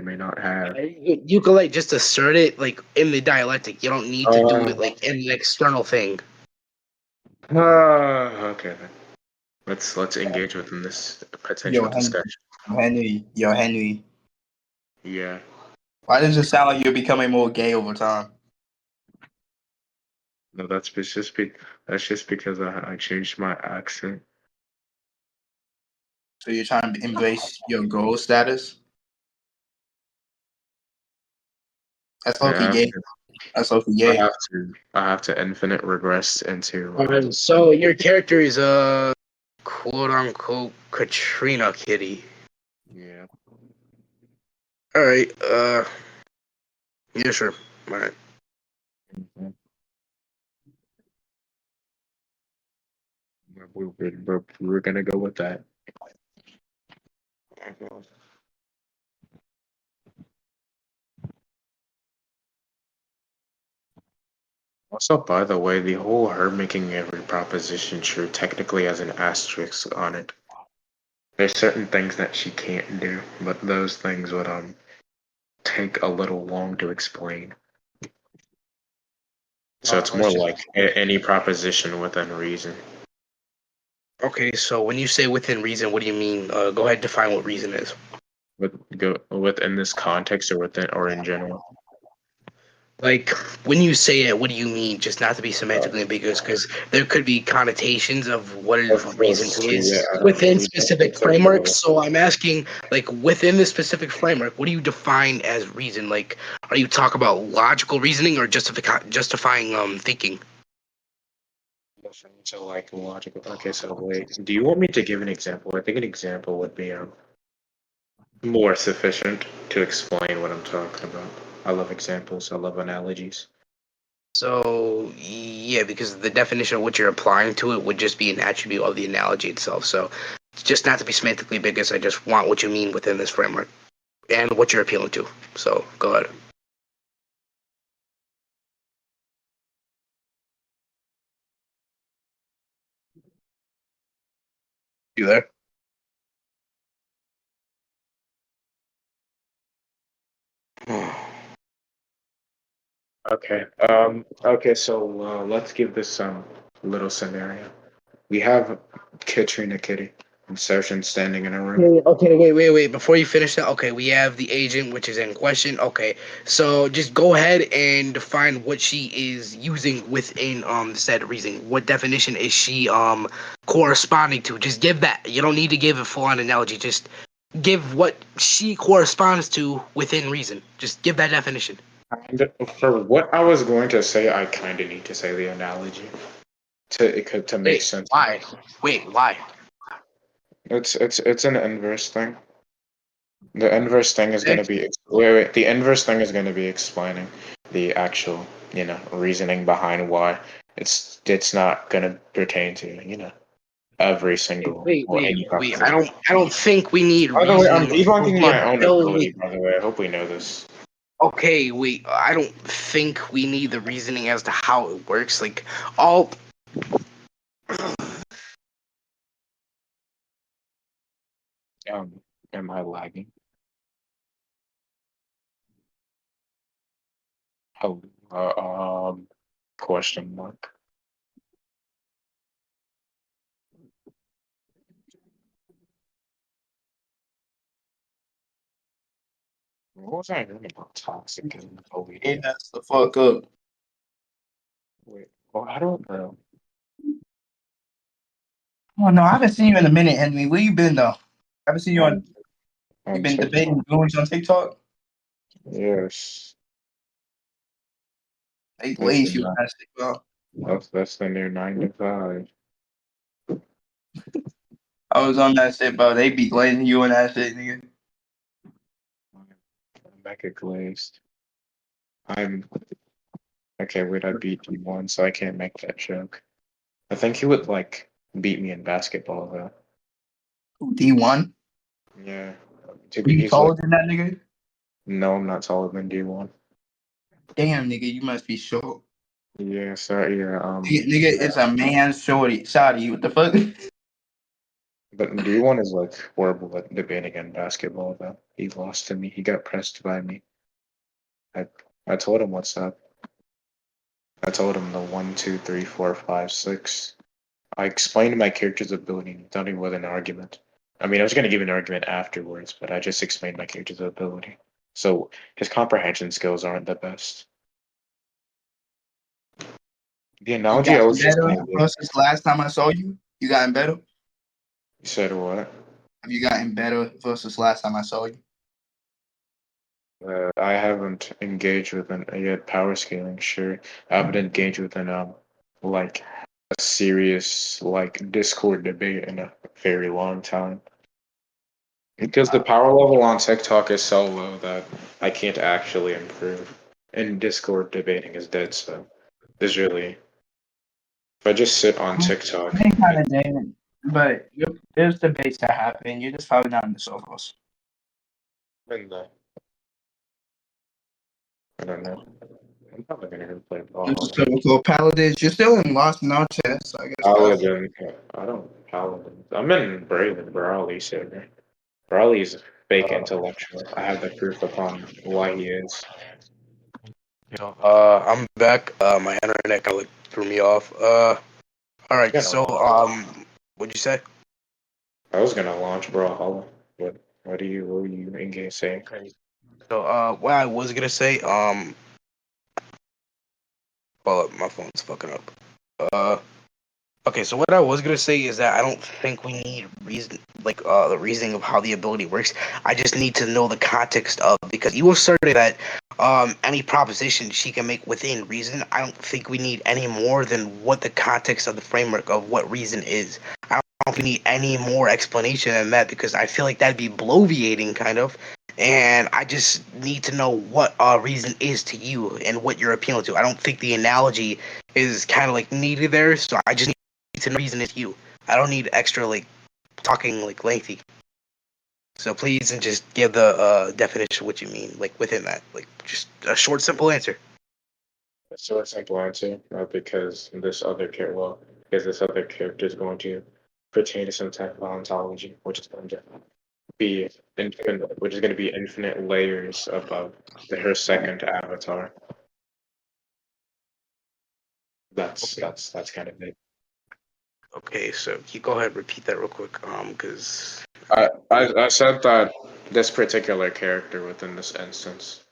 may not have. You could like just assert it like in the dialectic. You don't need to do it like in an external thing. Okay then. Let's engage within this potential discussion. Henry. Yeah. Why does it sound like you're becoming more gay over time? No, that's just because I changed my accent. So you're trying to embrace your girl status? That's low-key Yeah, gay. That's low-key gay. I have to infinite regress into So your character is a quote unquote Katrina kitty. yeah. All right. Yeah, sure. All right. Mhm. We're gonna go with that. Also, by the way, the whole her making every proposition true technically has an asterisk on it. There's certain things that she can't do, but those things would take a little long to explain. So it's more like any proposition within reason. Okay, so when you say within reason, what do you mean? Go ahead, define what reason is. Within this context or in general. Like when you say it, what do you mean? Just not to be semantically ambiguous, because there could be connotations of what reason is within specific frameworks. So I'm asking, like within this specific framework, what do you define as reason? Like, are you talking about logical reasoning or justifying thinking? So like logical. Okay, so wait. Do you want me to give an example? I think an example would be more sufficient to explain what I'm talking about. I love examples. I love analogies. So yeah, because the definition of what you're applying to it would just be an attribute of the analogy itself. So just not to be semantically ambiguous, I just want what you mean within this framework and what you're appealing to. So go ahead. You there? Okay. Okay. So let's give this some little scenario. We have Katrina Kitty and Session standing in a room. Okay, wait. Before you finish that, okay, we have the agent, which is in question. Okay, so just go ahead and define what she is using within said reasoning. What definition is she corresponding to? Just give that. You don't need to give a full-on analogy. Just give what she corresponds to within reason. Just give that definition. And for what I was going to say, I kind of need to say the analogy to make sense. Why? Wait, why? It's an inverse thing. The inverse thing is going to be wait. The inverse thing is going to be explaining the actual reasoning behind why it's not going to pertain to every single Wait. proposition. I don't think we need By the way, I'm reasoning for debunking the my own ability. ability. By the way, I hope we know this. Okay, wait. I don't think we need the reasoning as to how it works. Like all. Am I lagging? Oh, question mark. What was I doing about toxic and COVID? Hey, that's the fuck up. Wait, well, I don't know. Oh no, I haven't seen you in a minute, Henry. Where you been though? I haven't seen you on. You been TikTok. debating viewers on TikTok? Yes. They glaze you on that shit, bro. That's the new 9 to 5. I was on that shit, bro. They be glazing you on that shit, nigga. I'm back at glazed. I'm okay. Wait, I beat D1, so I can't make that joke. I think he would beat me in basketball though. D1? Yeah. You taller than that nigga? No, I'm not taller than D1. Damn, nigga, you must be short. Yeah, so yeah. Nigga, it's a man shorty. Shawty, what the fuck? But D1 is like horrible at debating in basketball. Though he lost to me, he got pressed by me. I I told him what's up. I told him the 1, 2, 3, 4, 5, 6. I explained my character's ability. Thought it was an argument. I mean, I was gonna give an argument afterwards, but I just explained my character's ability. So his comprehension skills aren't the best. The You analogy I gotten was just better gonna give. versus last time I saw you? You gotten better? You said what? Have you gotten better versus last time I saw you? I haven't engaged with an yet power scaling. Sure, I haven't engaged with an like a serious like Discord debate in a very long time. Because the power level on TikTok is so low that I can't actually improve. And Discord debating is dead, so there's really if I just sit on TikTok. They kind of did, but there's debates that happen. You're just probably not in the circles. And, I don't know. I'm probably gonna go play ball. You're just circle paladins. You're still in Los Noches, I guess. Paladin. I don't Paladin. I'm in Braylon, Brawley server. Brawley is fake intellectual. I have the proof upon why he is. I'm back. My internet kind of threw me off. All right. Yeah. So, what'd you say? I was gonna launch Brawlhalla. What were you in game saying? So, what I was gonna say, well, my phone's fucking up. Okay, so what I was gonna say is that I don't think we need reason, like the reasoning of how the ability works. I just need to know the context of, because you asserted that any proposition she can make within reason. I don't think we need any more than what the context of the framework of what reason is. I don't think we need any more explanation than that, because I feel like that'd be bloviating kind of. And I just need to know what reason is to you and what you're appealing to. I don't think the analogy is kind of like needed there, so I just need to know reason is you. I don't need extra like talking like lengthy. So please and just give the definition of what you mean, like within that, like just a short, simple answer. So a simple answer, because this other character is going to pertain to some type of ontology, which is going to be infinite layers above her second avatar. That's kind of it. Okay, so you go ahead and repeat that real quick, because I said that this particular character within this instance,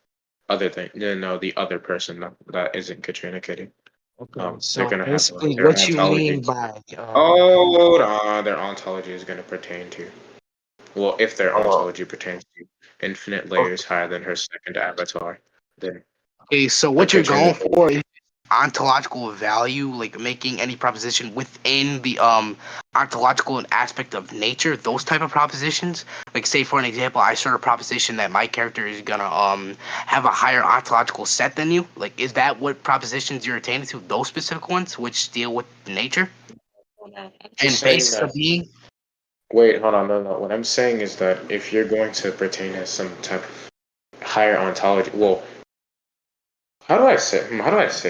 the other person that isn't Katrina Kitty. so They're gonna have basically, their what you ontology. mean by Hold on, their ontology is gonna pertain to. Well, if their ontology pertains to infinite layers higher than her second avatar, then okay, so what you're Katrina going for is ontological value, like making any proposition within the ontological aspect of nature, those type of propositions. Like say for an example, I assert a proposition that my character is gonna have a higher ontological set than you. Like is that what propositions you're attaining to? Those specific ones which deal with nature and saying basis that. of being? Wait, hold on, no. What I'm saying is that if you're going to pertain to some type of higher ontology, well, how do I say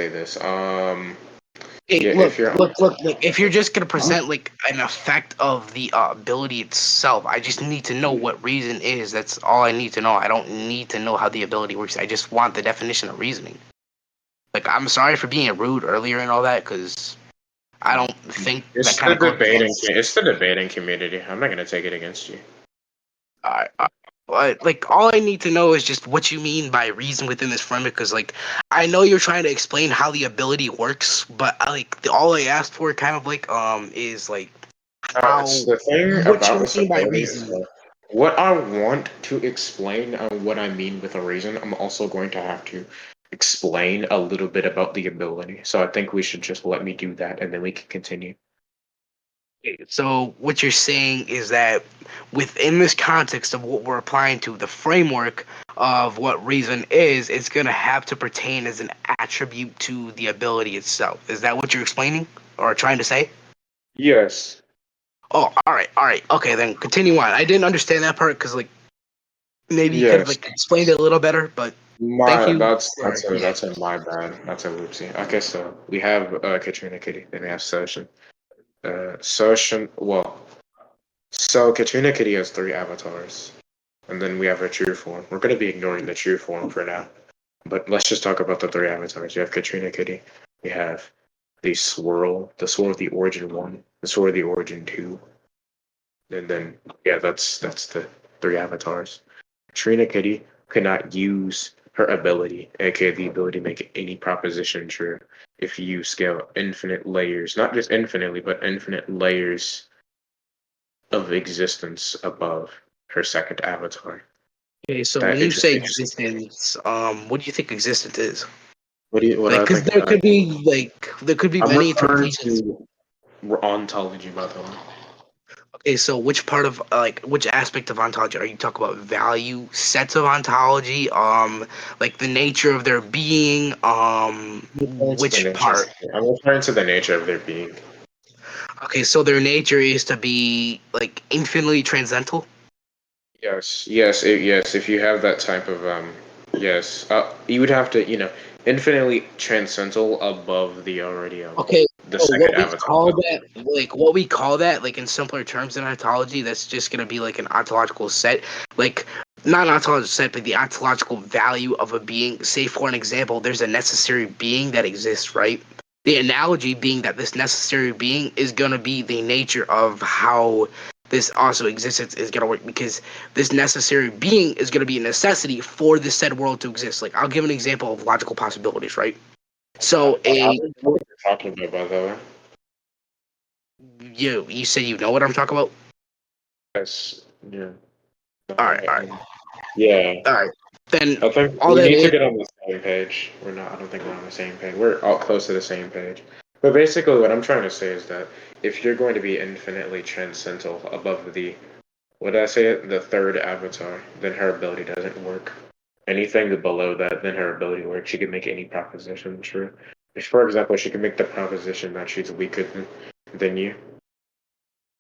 this? Hey, Yeah, look, if you're look. If you're just gonna present like an effect of the ability itself, I just need to know what reason is. That's all I need to know. I don't need to know how the ability works. I just want the definition of reasoning. Like, I'm sorry for being rude earlier and all that, because I don't think that kind of goes against. it's the debating community. I'm not gonna take it against you. Like, all I need to know is just what you mean by reason within this framework. Because, like, I know you're trying to explain how the ability works, but all I asked for, kind of like, is like how It's the thing what about you this mean by ability is reason. that what I want to explain and what I mean with a reason, I'm also going to have to explain a little bit about the ability. So I think we should just let me do that and then we can continue. So what you're saying is that within this context of what we're applying to the framework of what reason is, it's gonna have to pertain as an attribute to the ability itself. Is that what you're explaining or trying to say? Yes. Oh, all right, okay, then continue on. I didn't understand that part because like maybe you could have Yes. like explained it a little better, but thank My you. Yeah. that's a my bad. That's a whoopsie. Okay, so we have Katrina Kitty, then we have Soshin. Soshin, well, So Katrina Kitty has 3 avatars, and then we have her true form. We're going to be ignoring the true form for now, but let's just talk about the 3 avatars. You have Katrina Kitty. We have the Swirl of the Origin 1, the Swirl of the Origin 2, and then yeah, that's the 3 avatars. Katrina Kitty cannot use her ability, aka the ability to make any proposition true, if you scale infinite layers, not just infinitely, but infinite layers of existence above her second avatar. Okay, so That when you say existence. existence, what do you think existence is? What Like, I because think? there could be I'm many referring interpretations. to ontology, by the way. Okay, so which part of which aspect of ontology are you talking about? Value sets of ontology, like the nature of their being, which part? I'm referring to the nature of their being. Okay, so their nature is to be like infinitely transcendental. Yes. If you have that type of yes, you would have to, infinitely transcendental above the already Okay, the so second avatar. what we call that, like in simpler terms in ontology, that's just gonna be like an ontological set, like not an ontological set, but the ontological value of a being. Say for an example, there's a necessary being that exists, right? The analogy being that this necessary being is gonna be the nature of how this also existence is gonna work, because this necessary being is gonna be a necessity for this said world to exist. Like I'll give an example of logical possibilities, right? So I a don't know what you're talking about, by the way. you said you know what I'm talking about. Yes. Yeah. All right, all right, Yeah. all right. Then I think all we that need to is get on the same page. We're not. I don't think we're on the same page. We're all close to the same page. But basically, what I'm trying to say is that if you're going to be infinitely transcendental above the, what did I say? The third avatar, then her ability doesn't work. Anything below that, then her ability works. She can make any proposition true. If, for example, she can make the proposition that she's weaker than you.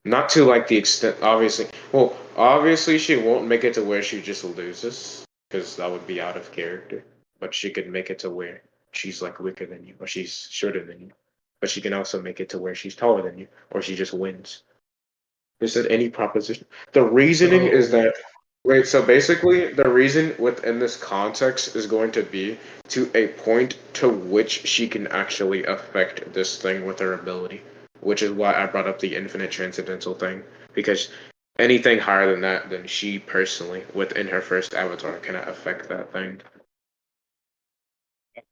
Not to like the extent, obviously. Well, obviously, she won't make it to where she just loses, because that would be out of character. But she could make it to where she's like weaker than you, or she's shorter than you. But she can also make it to where she's taller than you, or she just wins. Is it any proposition? The reasoning is so that wait, so basically the reason within this context is going to be to a point to which she can actually affect this thing with her ability. Which is why I brought up the infinite transcendental thing. Because anything higher than that, then she personally, within her first avatar, cannot affect that thing.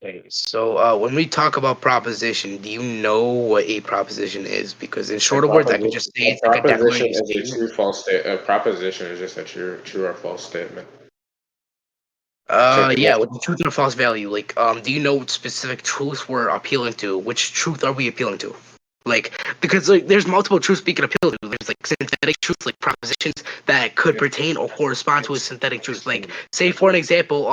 okay, so when we talk about proposition, do you know what a proposition is? Because in shorter words, I could just say A it's like a proposition declarative is a statement. true false state. A proposition is just a true or false statement. So Yeah, with the truth or false value. Like, do you know what specific truth we're appealing to? Which truth are we appealing to? Like, because like there's multiple truths we can appeal to. There's like synthetic truths, like propositions that could pertain or correspond to a synthetic truth. Like, say for an example,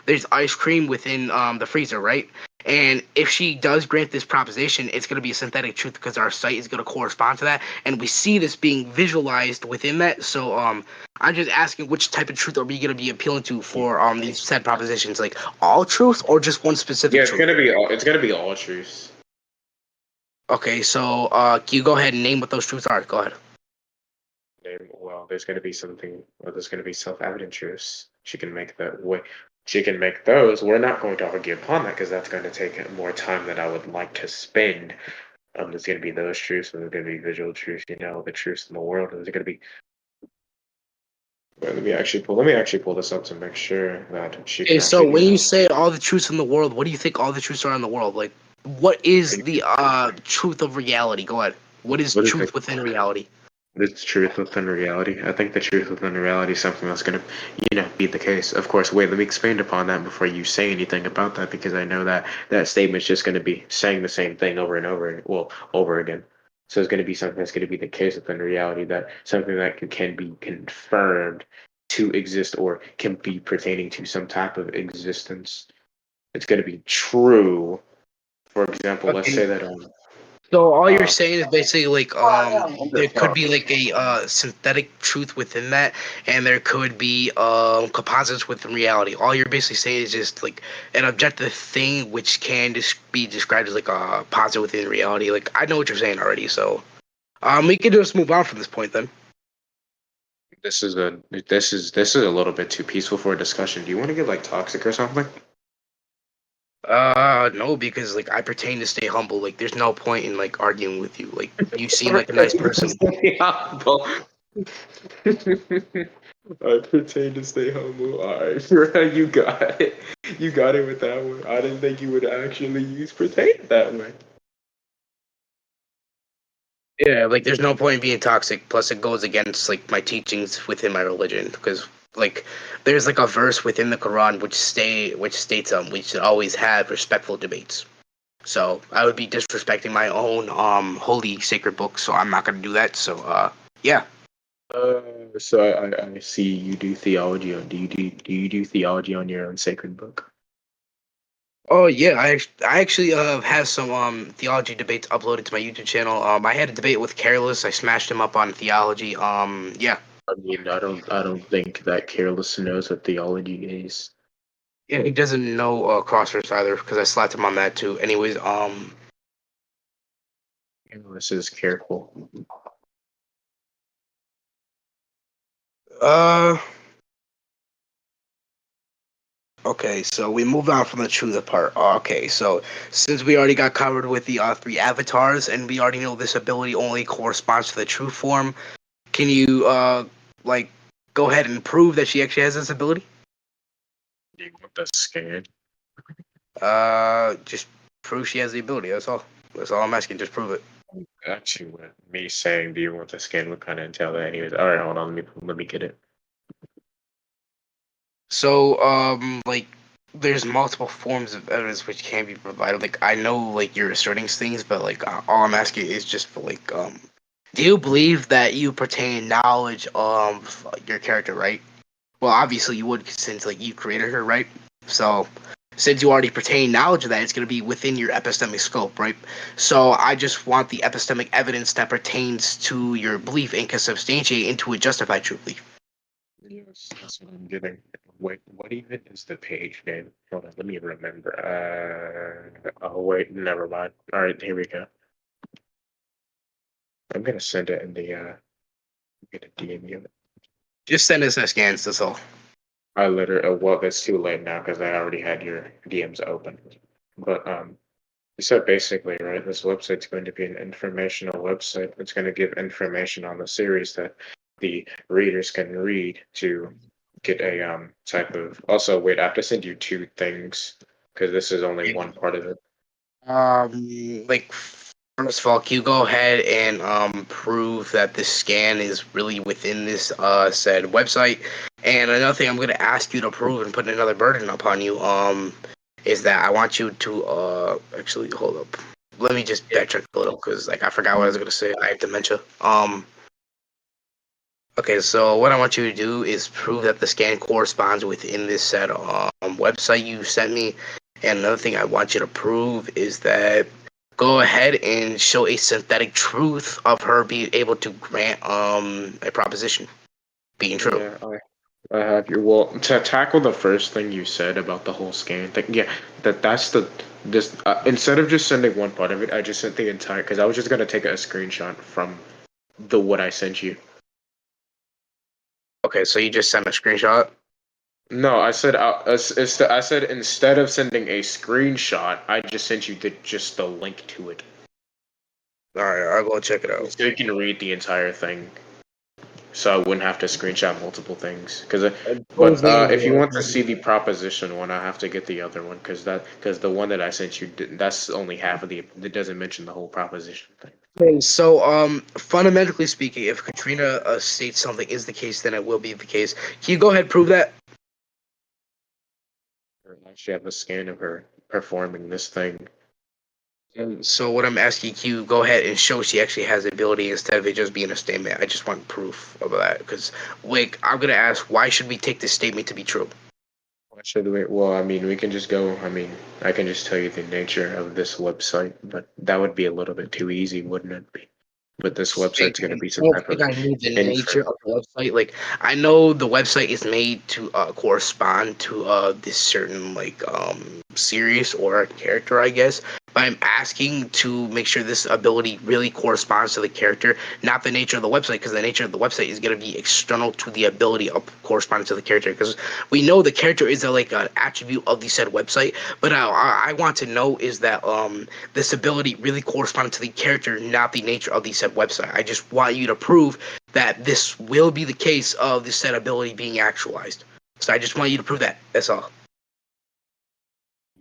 there's ice cream within the freezer, right? And if she does grant this proposition, it's going to be a synthetic truth because our site is going to correspond to that, and we see this being visualized within that. So, I'm just asking which type of truth are we going to be appealing to for these said propositions, like all truth or just one specific yeah, truth? it's gonna be all truths. Okay, so can you go ahead and name what those truths are? Go ahead. Well, there's going to be something, well, there's going to be self-evident truths. She can make that way. She can make those. We're not going to argue upon that because that's going to take more time than I would like to spend. There's going to be those truths, and there's going to be visual truths. The truths in the world. There's going to be. Let me actually pull this up to make sure that she Okay, can so actually when do you say all the truths in the world, what do you think all the truths are in the world? Like, what is that. the truth of reality? Go ahead. What is What is it? truth within reality? It's truth within reality. I think the truth within reality is something that's going to, be the case. Of course, wait, let me expand upon that before you say anything about that, because I know that that statement's just going to be saying the same thing over and over, well, over again. So it's going to be something that's going to be the case within reality, that something that can be confirmed to exist or can be pertaining to some type of existence. It's going to be true. For example, let's Okay, say that so all you're uh, saying is basically like there could be like a synthetic truth within that, and there could be composites within reality. All you're basically saying is just like an objective thing which can just be described as like a positive within reality. Like I know what you're saying already, so we can just move on from this point then. This is a little bit too peaceful for a discussion. Do you want to get like toxic or something? No, because like I pertain to stay humble. Like, there's no point in like arguing with you. Like, you seem like a nice person. Stay humble. I pretend to stay humble. Alright, you got it. You got it with that one. I didn't think you would actually use pretend that way. Yeah, like there's no point in being toxic. Plus, it goes against like my teachings within my religion. Because like there's like a verse within the Quran which states we should always have respectful debates. So I would be disrespecting my own holy sacred book. So I'm not gonna do that. So yeah. So I see you do theology on. Do you do theology on your own sacred book? Oh yeah, I actually have some theology debates uploaded to my YouTube channel. I had a debate with Careless. I smashed him up on theology. Yeah. I mean, I don't think that Careless knows what theology is. Yeah, he doesn't know Crossverse either because I slapped him on that too. Anyways, Careless is careful. uh, okay, so we moved on from the truth part. Okay, so since we already got covered with the three avatars, and we already know this ability only corresponds to the true form, can you like go ahead and prove that she actually has this ability? Do you want the scan? Just prove she has the ability. That's all. That's all I'm asking. Just prove it. Actually, what me saying, do you want the scan would kind of entail that anyways. All right, hold on, let me get it. So, like, there's multiple forms of evidence which can be provided. Like, I know, like, you're asserting things, but like, all I'm asking is just for like, do you believe that you pertain knowledge of your character, right? Well, obviously you would, since like you created her, right? So, since you already pertain knowledge of that, it's going to be within your epistemic scope, right? So, I just want the epistemic evidence that pertains to your belief and can substantiate into a justified true belief. Yes, that's what I'm getting. Wait, what even is the page name? Hold on, let me remember. Oh wait, never mind. All right, here we go. I'm gonna send it in the I'm gonna DM you. Just send us a scans, that's all. I literally, well, it's too late now because I already had your DMs open. But so basically, right, this website's going to be an informational website. It's going to give information on the series that the readers can read to get a type of. Also, wait, I have to send you two things because this is only one part of it. Like, first of all, can you go ahead and prove that this scan is really within this said website? And another thing I'm going to ask you to prove and put another burden upon you is that I want you to actually hold up. Let me just backtrack a little because like I forgot what I was going to say. I have dementia. Okay, so what I want you to do is prove that the scan corresponds within this said website you sent me. And another thing I want you to prove is that go ahead and show a synthetic truth of her being able to grant a proposition being true. Yeah, I have your. Well, to tackle the first thing you said about the whole scan thing, yeah, that's the this instead of just sending one part of it, I just sent the entire because I was just gonna take a screenshot from the what I sent you. Okay, so you just sent a screenshot. No, I said I said instead of sending a screenshot, I just sent you just the link to it, All right, I'll go check it out. so you can read the entire thing. So I wouldn't have to screenshot multiple things. But if you want to see the proposition one, I have to get the other one because the one that I sent you, that's only half of the. It doesn't mention the whole proposition thing. Okay, so fundamentally speaking, if Katrina states something is the case, then it will be the case. Can you go ahead and prove that? I actually have a scan of her performing this thing. So what I'm asking you, go ahead and show she actually has the ability instead of it just being a statement. I just want proof of that because, like, I'm gonna ask, why should we take this statement to be true? What should we? Well, I mean, we can just go. I mean, I can just tell you the nature of this website, but that would be a little bit too easy, wouldn't it be? But this website's going to be some I don't type of think I need the info. nature of the website. Like, I know the website is made to correspond to this certain like series or character, I guess. But I'm asking to make sure this ability really corresponds to the character, not the nature of the website, because the nature of the website is going to be external to the ability of corresponding to the character. Because we know the character is like an attribute of the said website, but I want to know is that this ability really corresponds to the character, not the nature of the said website. I just want you to prove that this will be the case of the said ability being actualized. So I just want you to prove that. That's all.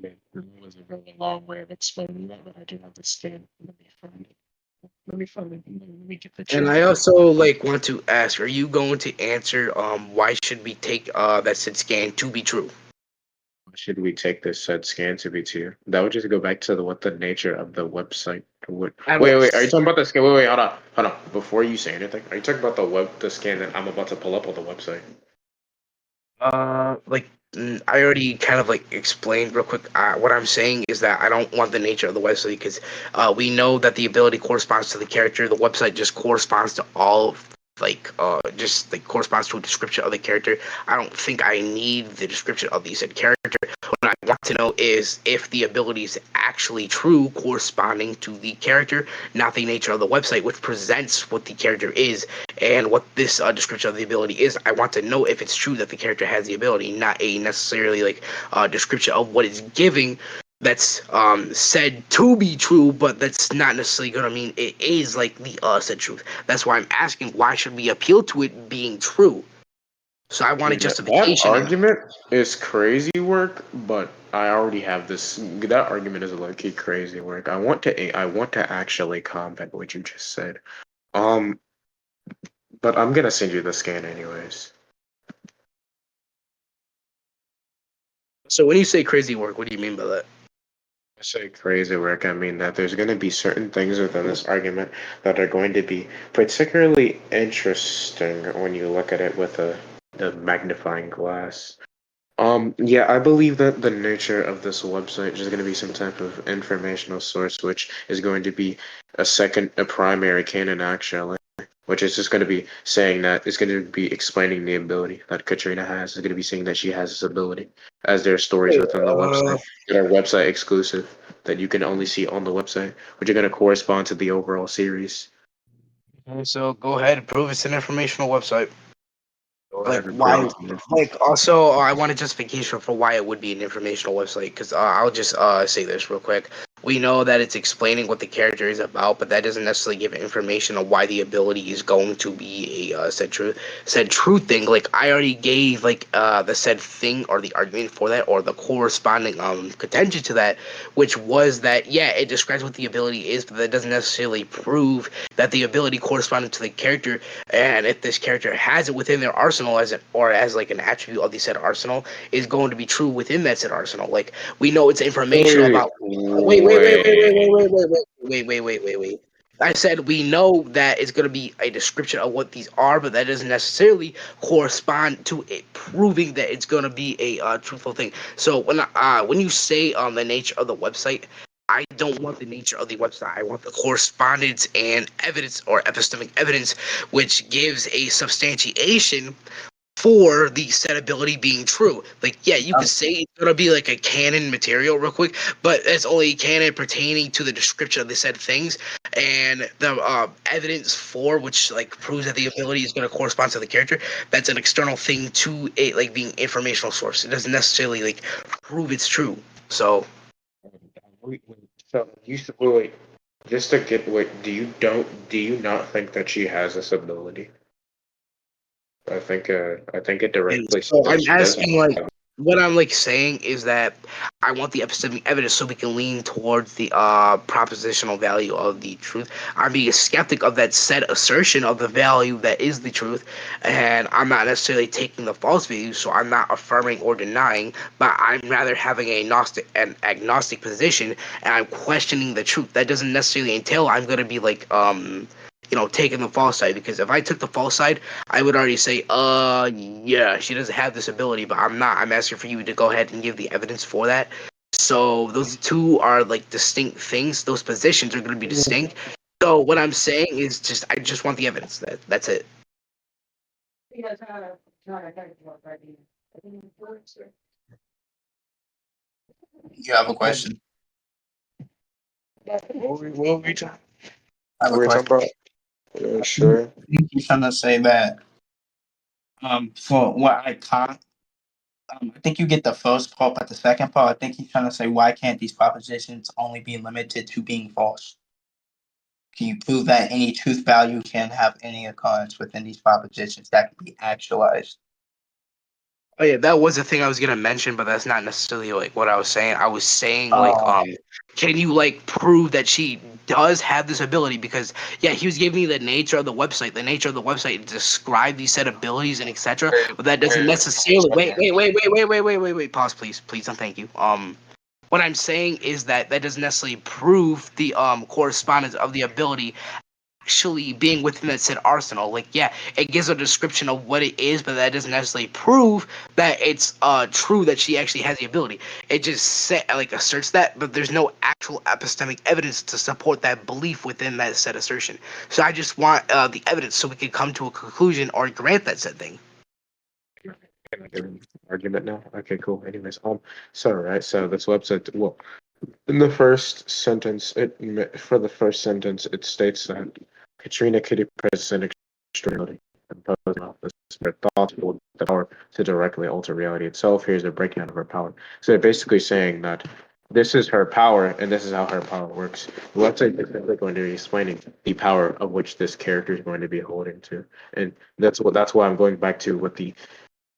That was a very long way of explaining that, but I do understand. Let me find it. Let me find it. Let me get the And chat. I also like want to ask: are you going to answer? Why should we take that said scan to be true? Should we take this said scan to be true? That would just go back to what the nature of the website would. I Wait, don't. wait. Are you talking about the scan? Wait, hold on. Before you say anything, are you talking about the scan that I'm about to pull up on the website? Like I already kind of like explained real quick. What I'm saying is that I don't want the nature of the website because we know that the ability corresponds to the character. The website just corresponds to all like just like corresponds to a description of the character. I don't think I need the description of the said character. What I want to know is if the ability is actually true, corresponding to the character, not the nature of the website, which presents what the character is and what this description of the ability is. I want to know if it's true that the character has the ability, not a necessarily like description of what it's giving that's said to be true, but that's not necessarily going to mean it is like the said truth. That's why I'm asking why should we appeal to it being true? So I want a Dude, that justification. argument is crazy work, but I already have this. That argument is like crazy work. I want to actually combat what you just said. Um, but I'm gonna send you the scan anyways. So when you say crazy work, what do you mean by that? I say crazy work, I mean that there's going to be certain things within this argument that are going to be particularly interesting when you look at it with the magnifying glass. Yeah, I believe that the nature of this website is going to be some type of informational source, which is going to be a primary canon actually, which is just going to be saying that it's going to be explaining the ability that Katrina has. It's going to be saying that she has this ability, as there are stories within the Uh, website that are website exclusive that you can only see on the website, which are going to correspond to the overall series. so go ahead and prove it's an informational website. Go Like ahead and why? prove it. Like also, I want a justification for why it would be an informational website. Because I'll just say this real quick. We know that it's explaining what the character is about, but that doesn't necessarily give information on why the ability is going to be a said true thing. Like I already gave like the said thing or the argument for that or the corresponding contention to that, which was that yeah, it describes what the ability is, but that doesn't necessarily prove that the ability corresponding to the character, and if this character has it within their arsenal as an or as like an attribute of the said arsenal, is going to be true within that said arsenal. Like we know it's informational Wait, about. wait. Wait. I said we know that it's going to be a description of what these are, but that doesn't necessarily correspond to it proving that it's going to be a truthful thing. So when you say the nature of the website, I don't want the nature of the website. I want the correspondence and evidence or epistemic evidence, which gives a substantiation for the said ability being true. Like, yeah, you could say it's gonna be like a canon material real quick, but it's only canon pertaining to the description of the said things and the evidence for which like proves that the ability is gonna correspond to the character. That's an external thing to it, like being informational source. It doesn't necessarily like prove it's true. So So you should wait. Just to get wait, do you not think that she has this ability? I think it and directly so says that I'm she does asking like have. what I'm like saying is that I want the epistemic evidence so we can lean towards the propositional value of the truth. I'm being a skeptic of that said assertion of the value that is the truth, and I'm not necessarily taking the false view, so I'm not affirming or denying, but I'm rather having an agnostic position, and I'm questioning the truth. That doesn't necessarily entail I'm gonna be like taking the false side, because if I took the false side, I would already say, yeah, she doesn't have this ability, but I'm not. I'm asking for you to go ahead and give the evidence for that. So those two are like distinct things. Those positions are going to be distinct. So what I'm saying is just, I just want the evidence. That's it. You have a question? What were we talking? I have a We were talking question. about. Yeah, sure. I think you're trying to say that for what I caught, I think you get the first part, but the second part, I think he's trying to say why can't these propositions only be limited to being false? Can you prove that any truth value can have any occurrence within these propositions that can be actualized? Oh yeah, that was the thing I was gonna mention, but that's not necessarily like what I was saying. I was saying like, Oh, can you like prove that she does have this ability? Because yeah, he was giving me the nature of the website. The nature of the website described these set abilities and etc. But that doesn't necessarily. Wait. Pause, please, and thank you. What I'm saying is that that doesn't necessarily prove the correspondence of the ability actually being within that said arsenal. Like, yeah, it gives a description of what it is, but that doesn't necessarily prove that it's true that she actually has the ability. It just asserts that, but there's no actual epistemic evidence to support that belief within that said assertion. So I just want the evidence so we can come to a conclusion or grant that said thing. Can I get an argument now? Okay, cool. Anyways, so this website, well, in the first sentence, for the first sentence, it states that Katrina Kitty presents an extraordinary imposing office, but thoughts hold the power to directly alter reality itself. Here's a breakdown of her power. So they're basically saying that this is her power, and this is how her power works. The website is simply going to be explaining the power of which this character is going to be holding to, and that's why I'm going back to what the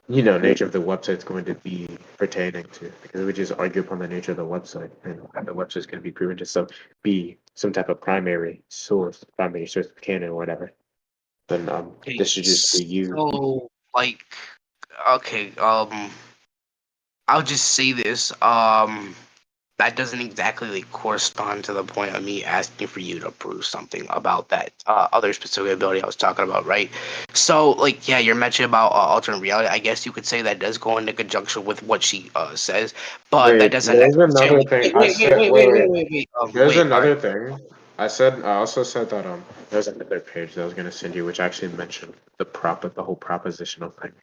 nature of the website is going to be pertaining to, because we just argue upon the nature of the website, and the website is going to be proven to be some type of primary source of canon or whatever. Then Okay, this should just be you. so like, okay, I'll just say this. That doesn't exactly like correspond to the point of me asking for you to prove something about that other specific ability I was talking about, right? So, like, yeah, you're mentioning about alternate reality. I guess you could say that does go into conjunction with what she says, but that Wait, doesn't there's another necessarily. thing Wait, I wait, wait, said. wait, Wait, wait, wait, wait. wait, wait. There's Wait. All right. another thing. I also said that there's another page that I was gonna send you, which actually mentioned the whole propositional thing.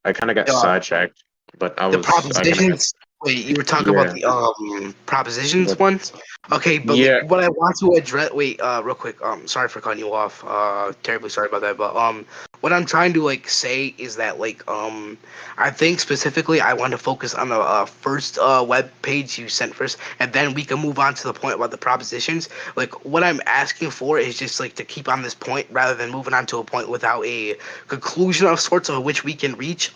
I kind of got Uh, sidetracked, but the I kind of got propositions. Wait, you were talking about yeah, the propositions but ones. Okay, but like, yeah. what I want to address. Wait, real quick. Sorry for cutting you off. Terribly sorry about that. But what I'm trying to like say is that like I think specifically I want to focus on the first web page you sent first, and then we can move on to the point about the propositions. Like, what I'm asking for is just like to keep on this point rather than moving on to a point without a conclusion of sorts of which we can reach.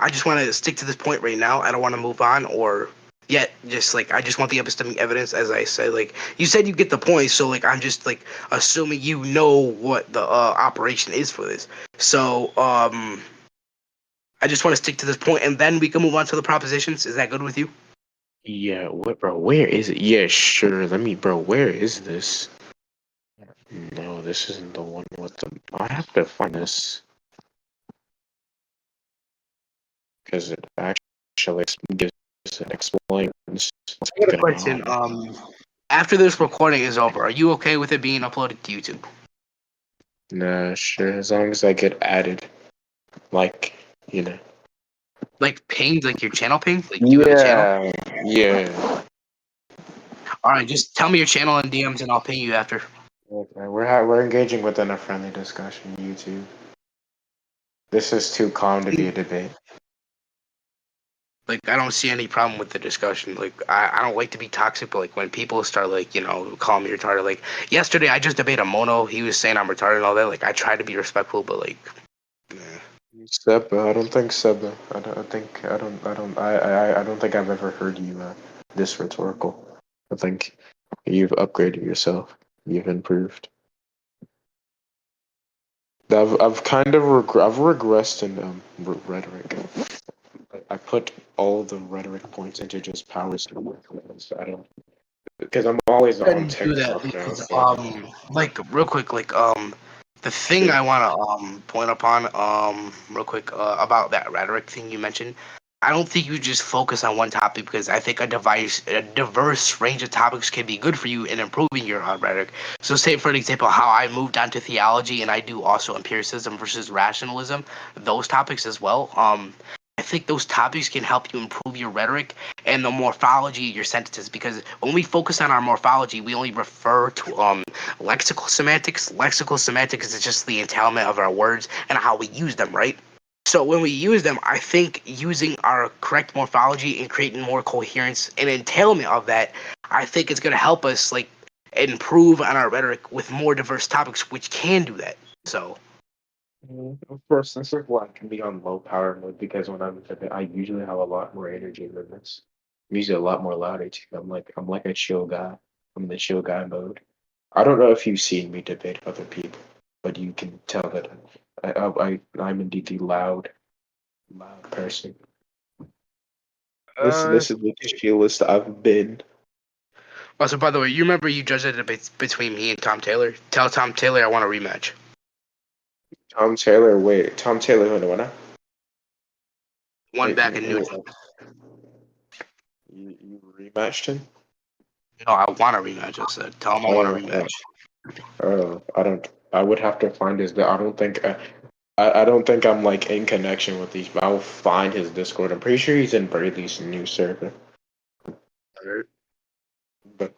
I just want to stick to this point right now. I don't want to move on or yet. Just like I just want the epistemic evidence, as I said. Like you said, you get the point. So like I'm just like assuming you know what the operation is for this. So I just want to stick to this point, and then we can move on to the propositions. Is that good with you? Yeah, what, bro? Where is it? Yeah, sure. Bro. Where is this? No, this isn't the one with the. I have to find this because it actually gives and explains what's I got a going question. on. After this recording is over, are you okay with it being uploaded to YouTube? Nah, sure. As long as I get added, like you know. Like pinged, like your channel pinged? Like, do you have a channel? Yeah, yeah. All right, just tell me your channel and DMs, and I'll ping you after. Okay, we're engaging within a friendly discussion. YouTube. This is too calm to be a debate. Like, I don't see any problem with the discussion. Like, I don't like to be toxic, but like when people start like, calling me retarded. Like yesterday, I just debated a mono. He was saying I'm retarded and all that. Like, I try to be respectful, but like, eh. Seba, I don't think Seba. I don't think I've ever heard you this rhetorical. I think you've upgraded yourself. You've improved. I've kind of I've regressed in rhetoric. I put all the rhetoric points into just power. So I don't, because I'm always Go ahead on and do that TikTok now. because So like real quick, like the thing I want to point upon real quick about that rhetoric thing you mentioned. I don't think you just focus on one topic because I think a diverse range of topics can be good for you in improving your rhetoric. So, say for example, how I moved on to theology and I do also empiricism versus rationalism, those topics as well. I think those topics can help you improve your rhetoric and the morphology of your sentences, because when we focus on our morphology, we only refer to lexical semantics. Lexical semantics is just the entailment of our words and how we use them, right? So when we use them, I think using our correct morphology and creating more coherence and entailment of that, I think it's going to help us like improve on our rhetoric with more diverse topics, which can do that. So Of course, this is why I can be on low power mode because when I'm in bed, I usually have a lot more energy than this. I'm usually a lot more louder too. I'm like a chill guy. I'm in the chill guy mode. I don't know if you've seen me debate other people, but you can tell that I'm indeed the loud person. This is the chillest I've been. also, by the way, you remember you judged the debate between me and Tom Taylor? Tell Tom Taylor I want a rematch. Tom Taylor, wait, Tom Taylor who won? One Wait, back in New. you rematched him? No, I want a rematch. I said, tell him I want a rematch. I don't. I would have to find his. I don't think. I don't think I'm like in connection with these. But I'll find his Discord. I'm pretty sure he's in Brady's new server. But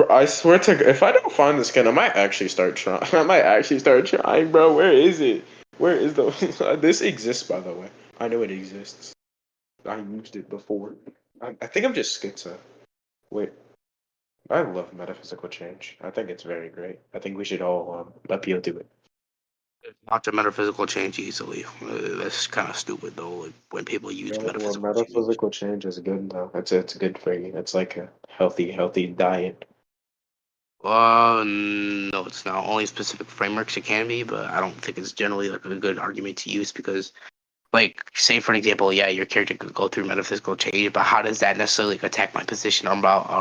I swear to, if I don't find the skin, I might actually start trying. I might actually start trying, bro. Where is it? Where is the? This exists, by the way. I know it exists. I used it before. I think I'm just schizo. Wait. I love metaphysical change. I think it's very great. I think we should all appeal to it. Not to metaphysical change easily. That's kind of stupid though. Like when people use Well, metaphysical change. metaphysical change is good though. It's good for you. It's like a healthy diet. No, it's not. Only specific frameworks it can be, but I don't think it's generally like a good argument to use because, like, say for an example, yeah, your character could go through metaphysical change, but how does that necessarily like, attack my position or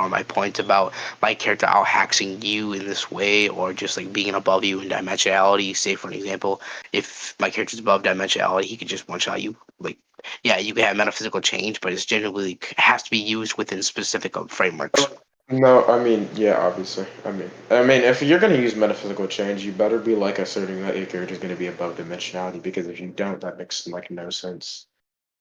my point about my character out hacking you in this way, or just like being above you in dimensionality? Say for an example, if my character's above dimensionality, he could just one shot you. Like, yeah, you can have metaphysical change, but it's generally has to be used within specific frameworks. No, I mean, yeah, obviously. I mean, if you're gonna use metaphysical change, you better be like asserting that your character's gonna be above dimensionality. Because if you don't, that makes like no sense.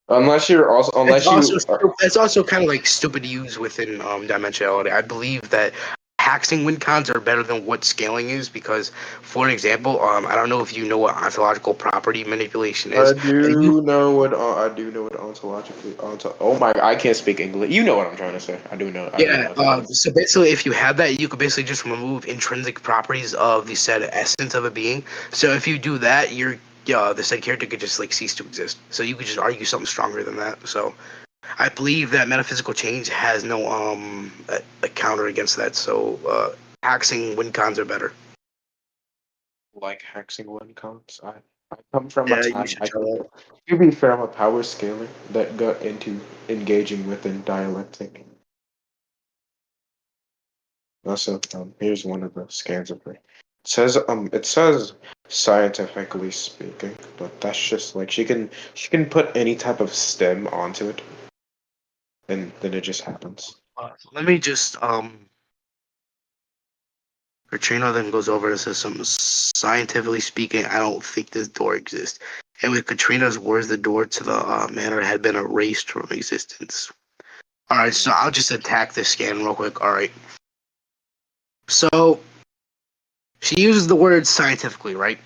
It's also kind of like stupid to use within dimensionality. I believe that hacking win cons are better than what scaling is because, for an example, I don't know if you know what ontological property manipulation is. I do know what ontologically oh my, I can't speak English. You know what I'm trying to say. I do know. I do know Yeah. what that is. So basically, if you have that, you could basically just remove intrinsic properties of the said essence of a being. So if you do that, the said character could just like cease to exist. So you could just argue something stronger than that. So I believe that metaphysical change has no a counter against that. So hacking win cons are better. Like hexing one counts. I come from a Yeah, you time. should try that. To be fair, I'm a power scaler that got into engaging within dialectic. Also, here's one of the scans of her. It says scientifically speaking, but that's just like she can put any type of stem onto it, and then it just happens. Let me just Katrina then goes over and says something scientifically speaking, I don't think this door exists. And with Katrina's words, the door to the manor had been erased from existence. Alright, so I'll just attack this scan real quick. Alright. So she uses the word scientifically, right?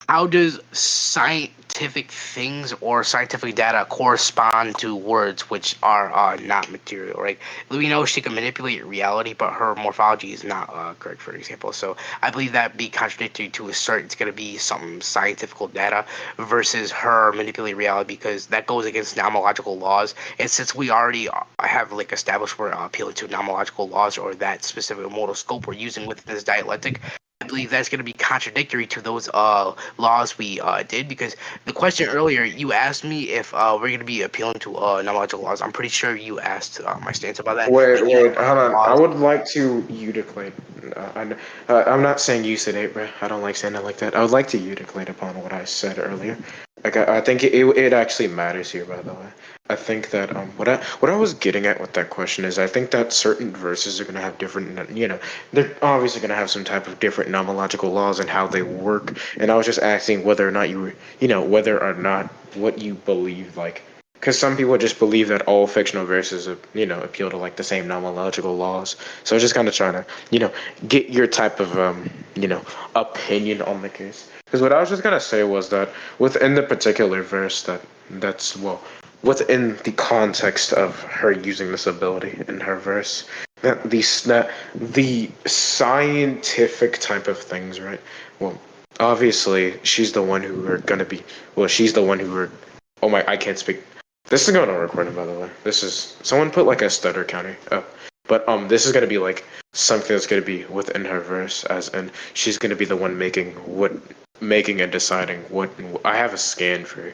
How does scientific things or scientific data correspond to words which are not material, right? We know she can manipulate reality, but her morphology is not correct, for example. So I believe that be contradictory to assert it's going to be some scientific data versus her manipulate reality because that goes against nomological laws. And since we already have like established we're appealing to nomological laws or that specific modal scope we're using within this dialectic, I believe that's going to be contradictory to those laws we did because the question earlier you asked me if we're going to be appealing to non-logical laws. I'm pretty sure you asked my stance about that. Wait, hold on. I would like to eudicate. I'm not saying you said it, bro. I don't like saying it like that. I would like to eudicate upon what I said earlier. Like I think it actually matters here. By the way, I think that what I was getting at with that question is I think that certain verses are gonna have different, they're obviously gonna have some type of different nomological laws and how they work. And I was just asking whether or not you were, whether or not what you believe, like, because some people just believe that all fictional verses, appeal to like the same nomological laws. So I was just kind of trying to, get your type of, opinion on the case. Because what I was just gonna say was that within the particular verse that's well within the context of her using this ability in her verse, that the scientific type of things, right? Well, obviously she's the one who are gonna be she's the one who are oh my, I can't speak. This is going on recording, by the way. This is someone put like a stutter counter up, but this is gonna be like something that's gonna be within her verse, as in she's gonna be the one making and deciding what. I have a scan for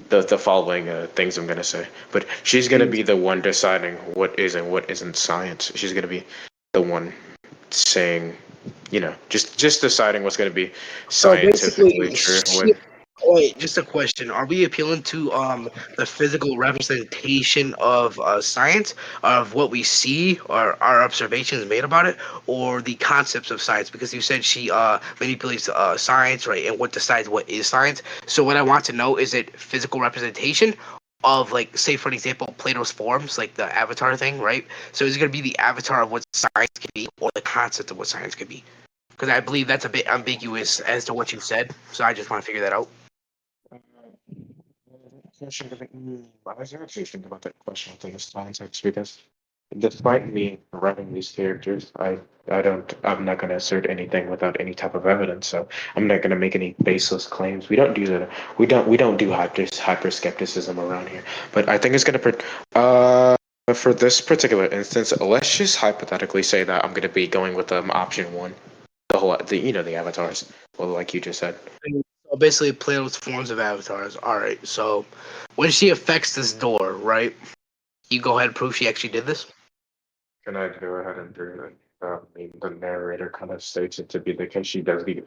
the following things I'm gonna say, but she's gonna be the one deciding what is and what isn't science. She's gonna be the one saying, just deciding what's gonna be So scientifically basically, true. When wait, just a question: are we appealing to the physical representation of science, of what we see, or our observations made about it, or the concepts of science? Because you said she manipulates science, right, and what decides what is science. So what I want to know is it physical representation of, like, say for example, Plato's forms, like the avatar thing, right? So is it going to be the avatar of what science can be, or the concept of what science could be? Because I believe that's a bit ambiguous as to what you said. So I just want to figure that out. I was actually thinking about that question within this context because despite me running these characters, I'm not gonna assert anything without any type of evidence. So I'm not gonna make any baseless claims. We don't do that. We don't do hyper skepticism around here. But I think it's gonna for this particular instance, let's just hypothetically say that I'm gonna be going with option one, the avatars. Well, like you just said. So basically, Plato's forms of avatars. All right. So when she affects this door, right? You go ahead and prove she actually did this. Can I go ahead and do that? The narrator kind of states it to be the case. She does the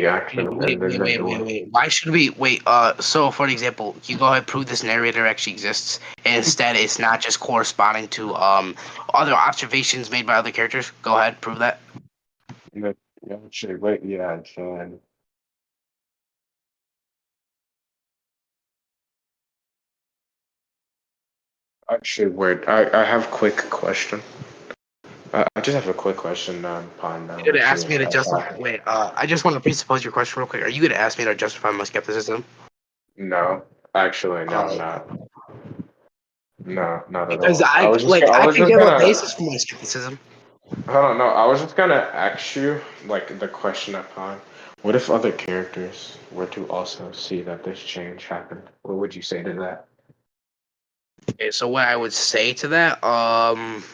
action, and then the door. Wait. Why should we wait? So for example, you go ahead and prove this narrator actually exists, and instead it's not just corresponding to other observations made by other characters. Go ahead, prove that. Yeah, actually, wait, yeah, and actually, wait. I have a quick question. I just have a quick question upon You're gonna what ask you me to justify. asked. Wait. I just want to presuppose your question real quick. Are you gonna ask me to justify my skepticism? No, actually, no, I'm Uh, not. No, not at because all. I was just, I I was can just give a gonna. basis for my skepticism. Hold on, no, I was just gonna ask you like the question upon. What if other characters were to also see that this change happened? What would you say to that? Okay, so what I would say to that,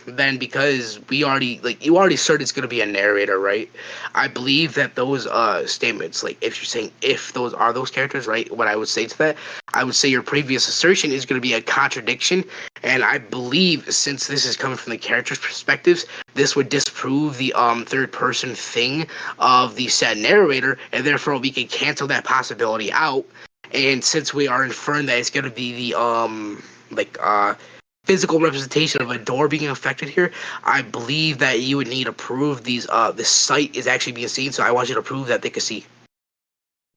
then because we already, like, you already said it's gonna be a narrator, right? I believe that those statements, like, if you're saying if those are those characters, right? What I would say to that, I would say your previous assertion is gonna be a contradiction, and I believe since this is coming from the characters' perspectives, this would disprove the third person thing of the said narrator, and therefore we can cancel that possibility out. And since we are inferring that it's gonna be the like physical representation of a door being affected here, I believe that you would need to prove these this site is actually being seen. So I want you to prove that they can see.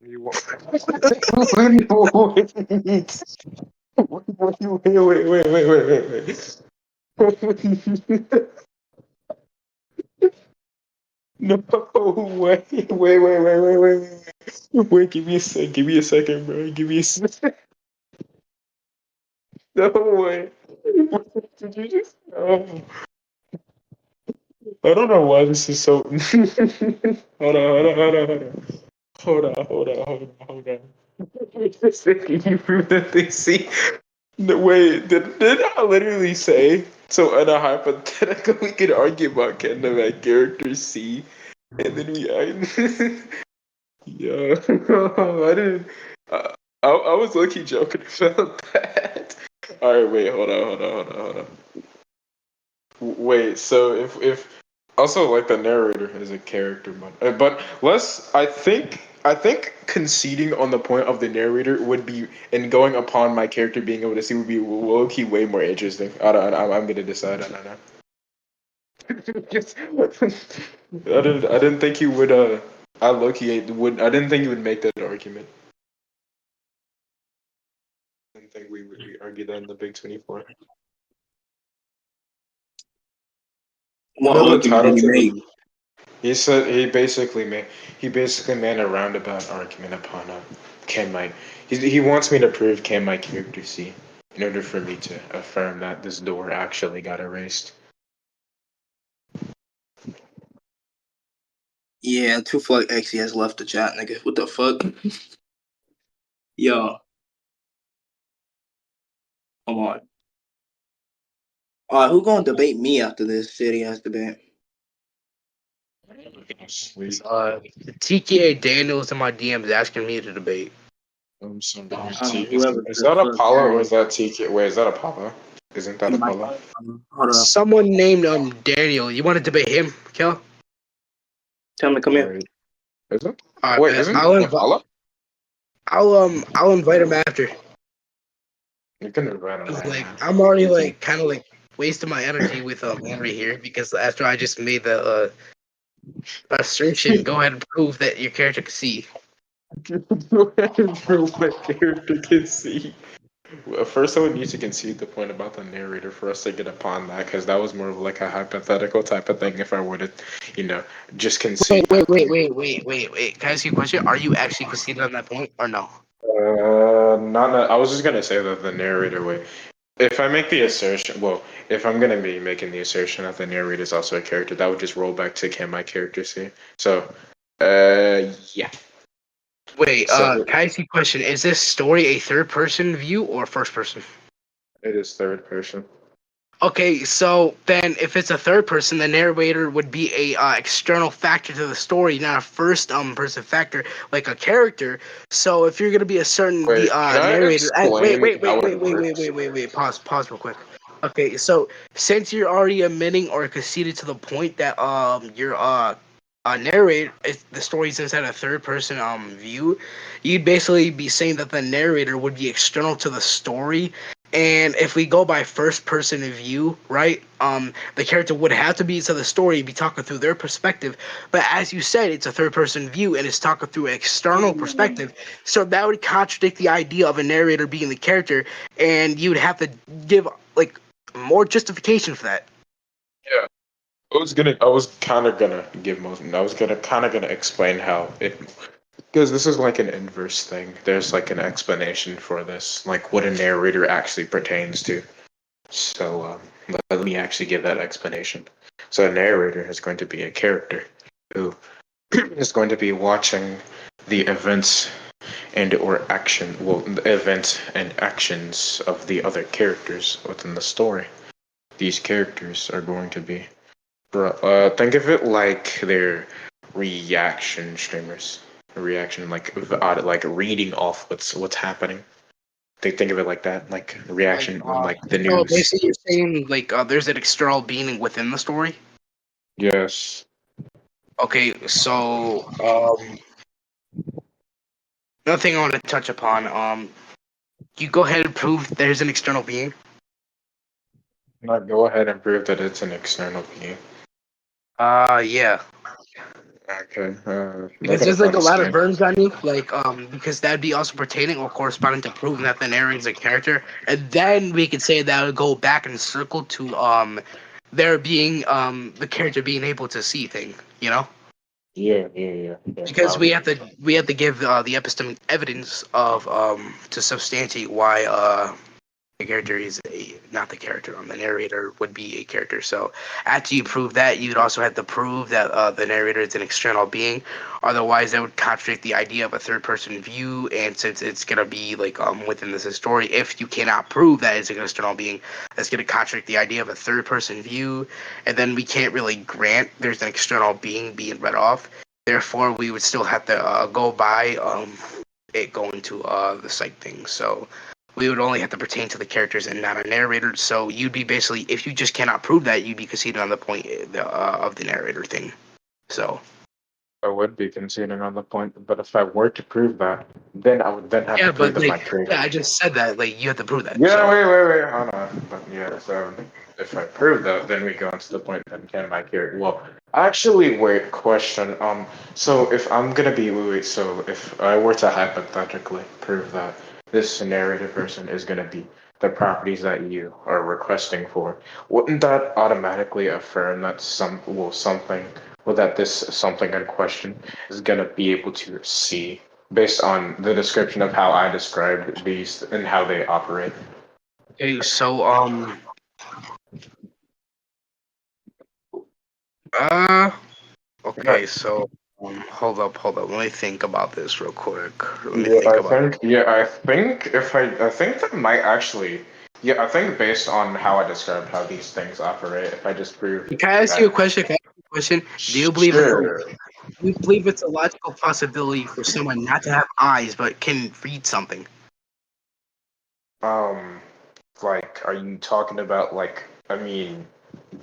You want- wait. No, wait, give me a second, bro. Give me a second. No way. What did you just? Oh, I don't know why this is so. Hold on. Wait a second, you prove that they see. No, wait, did I literally say? So, in a hypothetical, we could argue about can the main characters see, and then yeah, I didn't. I was lucky joking about that. All right, wait, hold on. Wait, so if also like the narrator is a character, but let's. I think I think conceding on the point of the narrator would be, and going upon my character being able to see would be low key way more interesting. I'm gonna decide. I don't know. I didn't think you would. I low key would. I didn't think you would make that argument. I didn't think we would argue that in the Big 24. What No, the argument title did to you make? the. He said he basically made a roundabout argument upon can my he wants me to prove can my character see in order for me to affirm that this door actually got erased. Yeah, Two Floyd X has left the chat, nigga. What the fuck? Yo, come on. Who gonna debate me after this city ass debate? Sweet. TKA Daniels in my DMs asking me to debate. I'm sorry. Whoever Is the that fuck Apollo that or is. is that TK? Wait, is that Apollo? Isn't that Apollo? Hold up. Someone named Daniel. You want to debate him, Kel? Tell me, come here. Wait, is it? All Wait, right, isn't it Apollo? I'll invite him after. You can invite him 'Cause, right like now. I'm already like kind of like wasting my energy with Henry here because after I just made the assertion, go ahead and prove that your character can see. Go ahead and prove my character can see. Well, first, I would need to concede the point about the narrator for us to get upon that, because that was more of like a hypothetical type of thing. If I were to, just concede. Wait. Can I ask you a question? Are you actually conceding on that point or no? I was just gonna say that the narrator would. If I make the assertion, well, if I'm gonna be making the assertion that the narrator is also a character, that would just roll back to can my character see? So, yeah. Wait, So can I ask you a question? Is this story a third person view or first person? it is third person. Okay, so then if it's a third person, the narrator would be a external factor to the story, not a first person factor like a character. So if you're gonna be a certain Wait, can I narrator, explain how it works? wait. Pause real quick. Okay, so since you're already admitting or conceded to the point that your narrator, if the story's inside a third person view, you'd basically be saying that the narrator would be external to the story. And if we go by first person view, right, the character would have to be to the story, be talking through their perspective. But as you said, it's a third person view and it's talking through an external perspective. So that would contradict the idea of a narrator being the character, and you would have to give like more justification for that. Yeah. I was kind of gonna explain how it, because this is like an inverse thing. There's like an explanation for this, like what a narrator actually pertains to. So let me actually give that explanation. So a narrator is going to be a character who is going to be watching the events the events and actions of the other characters within the story. These characters are going to be, think of it like they're reaction streamers. A reaction like reading off what's happening. Think of it like that, like reaction on like the Oh, news. basically, you're saying like there's an external being within the story. Yes. Okay, so another thing I want to touch upon. You go ahead and prove there's an external being. Now go ahead and prove that it's an external being. Yeah. Okay. Because there's like a lot of burns on you, like because that'd be also pertaining or corresponding to proving that the narrator's a character, and then we could say that would go back and circle to there being the character being able to see things, you know? Yeah. Because we have to give the epistemic evidence of to substantiate why the character is not the character. The narrator would be a character. So after you prove that, you'd also have to prove that the narrator is an external being. Otherwise, that would contradict the idea of a third-person view. And since it's gonna be like within this story, if you cannot prove that it's an external being, that's gonna contradict the idea of a third-person view. And then we can't really grant there's an external being being read off. Therefore, we would still have to go by it going to the psych thing. So we would only have to pertain to the characters and not a narrator. So you'd be basically, if you just cannot prove that, you'd be conceding on the point of the narrator thing. So. I would be conceding on the point, but if I were to prove that, then I would then have Yeah, to prove but that my like, character. yeah, I just said that. Like, you have to prove that. Yeah, So, wait, hold on. But yeah, so if I prove that, then we go on to the point then can my character well actually wait, question. So if I'm gonna be so if I were to hypothetically prove that this narrative person is gonna be the properties that you are requesting for, wouldn't that automatically affirm that something well that this something in question is gonna be able to see based on the description of how I described these and how they operate? okay, so, uh, Yeah, okay, so, hold up. Let me think about this real quick. Let me yeah, think about. I think I think that might actually, yeah, I think based on how I described how these things operate, if I just prove Can I ask you a that, question? Can I ask you a question? Do you believe it's a sure, do you believe it's a logical possibility for someone not to have eyes but can read something? um, like, are you talking about like, I mean,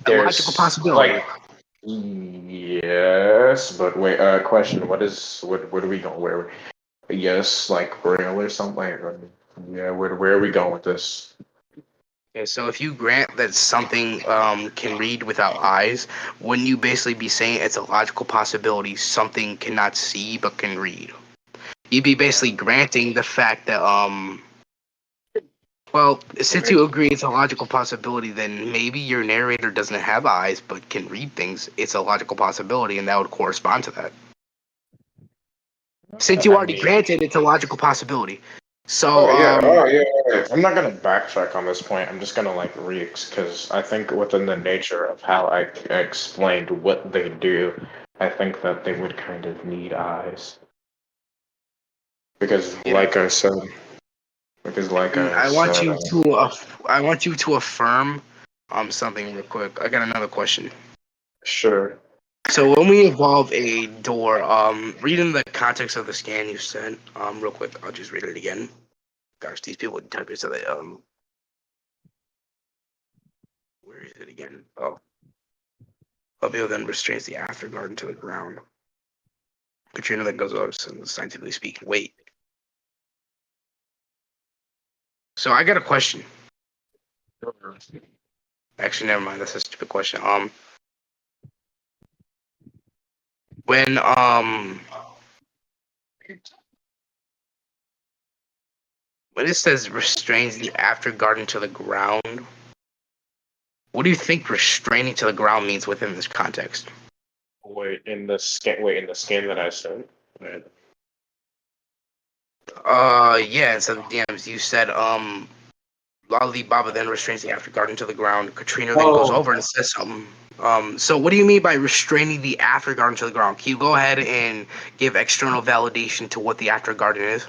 A logical there's possibility. like, yes, but wait, question, what are we going, where, yes, like braille or something, or, yeah, where are we going with this? Okay, so if you grant that something can read without eyes, wouldn't you basically be saying it's a logical possibility something cannot see but can read? You'd be basically granting the fact that well, since you agree it's a logical possibility, then maybe your narrator doesn't have eyes but can read things. It's a logical possibility, and that would correspond to that. Since you I already mean, granted it's a logical possibility. So, yeah. I'm not gonna backtrack on this point. I'm just gonna like because I think within the nature of how I explained what they do, I think that they would kind of need eyes because, yeah. like And I said, I want you to affirm something real quick. I got another question. sure. So when we evolve a door, reading the context of the scan you sent, real quick, I'll just read it again. Gosh, these people type it so they where is it again? Oh, Fabio then restrains the afterguard to the ground. Katrina then goes over, scientifically speaking. Wait. So I got a question. Actually, never mind. That's a stupid question. When when it says restrains the afterguard to the ground, what do you think restraining to the ground means within this context? Wait, in the scan that I sent. Right. Yeah. Instead of DMs, you said Lolly Baba then restrains the afterguard to the ground. Katrina then goes Oh, over and says something. So what do you mean by restraining the afterguard to the ground? Can you go ahead and give external validation to what the afterguard is?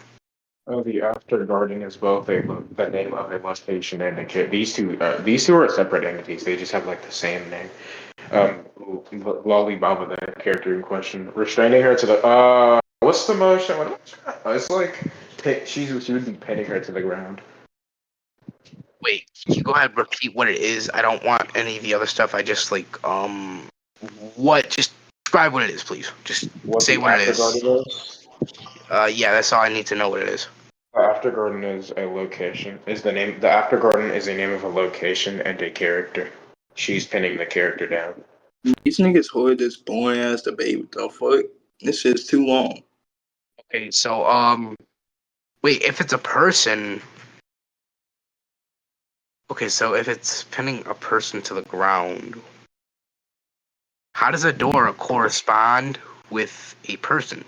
oh, the After Garden is both the name of a location and a kid. These two are separate entities. They just have like the same name. Um, Lolly Baba, the character in question, restraining her to the what's the motion? It's like she would be pinning her to the ground. Wait, can you go ahead and repeat what it is? I don't want any of the other stuff. I just like what? Just describe what it is, please. Just What say the what it After is. Garden is? Yeah, that's all I need to know what it is. The After Garden is a location. Is the name? The After Garden is a name of a location and a character. She's pinning the character down. These niggas hold this boring ass debate. What the fuck? This shit's too long. Okay, so wait, if it's a person, okay, so if it's pinning a person to the ground, how does a door correspond with a person?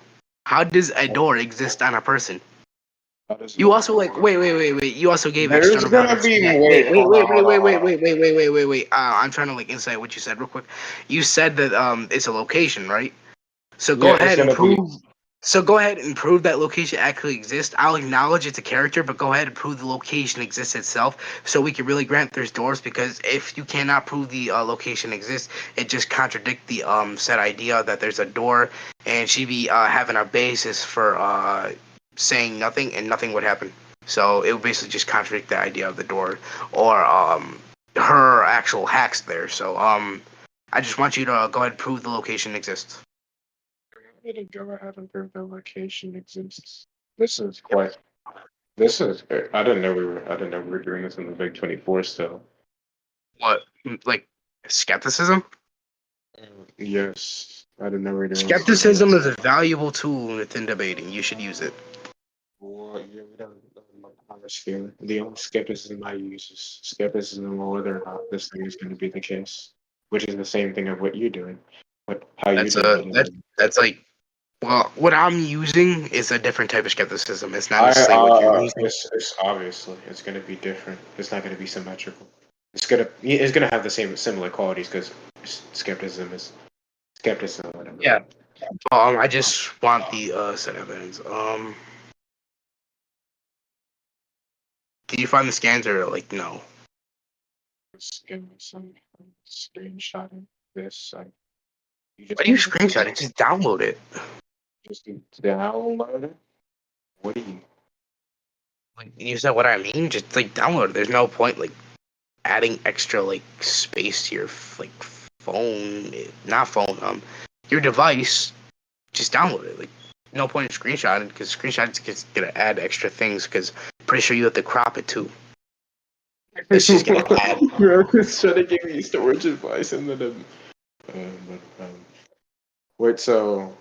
How does a door exist on a person? How does You the also like wait. You also gave There's external gonna validation. be Wait, wait, wait, hold wait, on, wait, hold on, wait, hold wait, on. wait, wait, wait, wait, wait, wait. I'm trying to like insight what you said real quick. You said that it's a location, right? So Yeah, go it's ahead and gonna be prove. So go ahead and prove that location actually exists. I'll acknowledge it's a character, but go ahead and prove the location exists itself, so we can really grant there's doors. Because if you cannot prove the location exists, it just contradicts the said idea that there's a door, and she'd be having a basis for saying nothing, and nothing would happen. So it would basically just contradict the idea of the door or her actual hacks there. So I just want you to go ahead and prove the location exists. me to go ahead and prove the location exists. This is quite. This is. I didn't know we were. I didn't know we were doing this in the Big 24 still. What, like skepticism? Yes, I didn't know we were doing this. Skepticism is a valuable tool within debating. You should use it. Well, yeah, we don't like how much feeling. The only skepticism I use is skepticism on whether or not this thing is going to be the case, which is the same thing of what you're doing. But how you That's doing it? that's like, well, what I'm using is a different type of skepticism. It's not I necessarily what you're using. it's obviously it's going to be different. It's not going to be symmetrical. It's gonna have the same similar qualities because skepticism is skepticism. Whatever. Yeah. I just want the set evidence. Did you find the scans or like no? Just give me some screenshotting this. Why do you screenshot it? Just download it. Just download it. What do you? Like, you said what I mean? Just like download it. There's no point like adding extra like space to your like phone, not phone, your device. Just download it. Like no point in screenshotting because screenshots just gonna add extra things because pretty sure you have to crop it too. It's just gonna add. Bro, it's trying to give me storage advice and then wait. So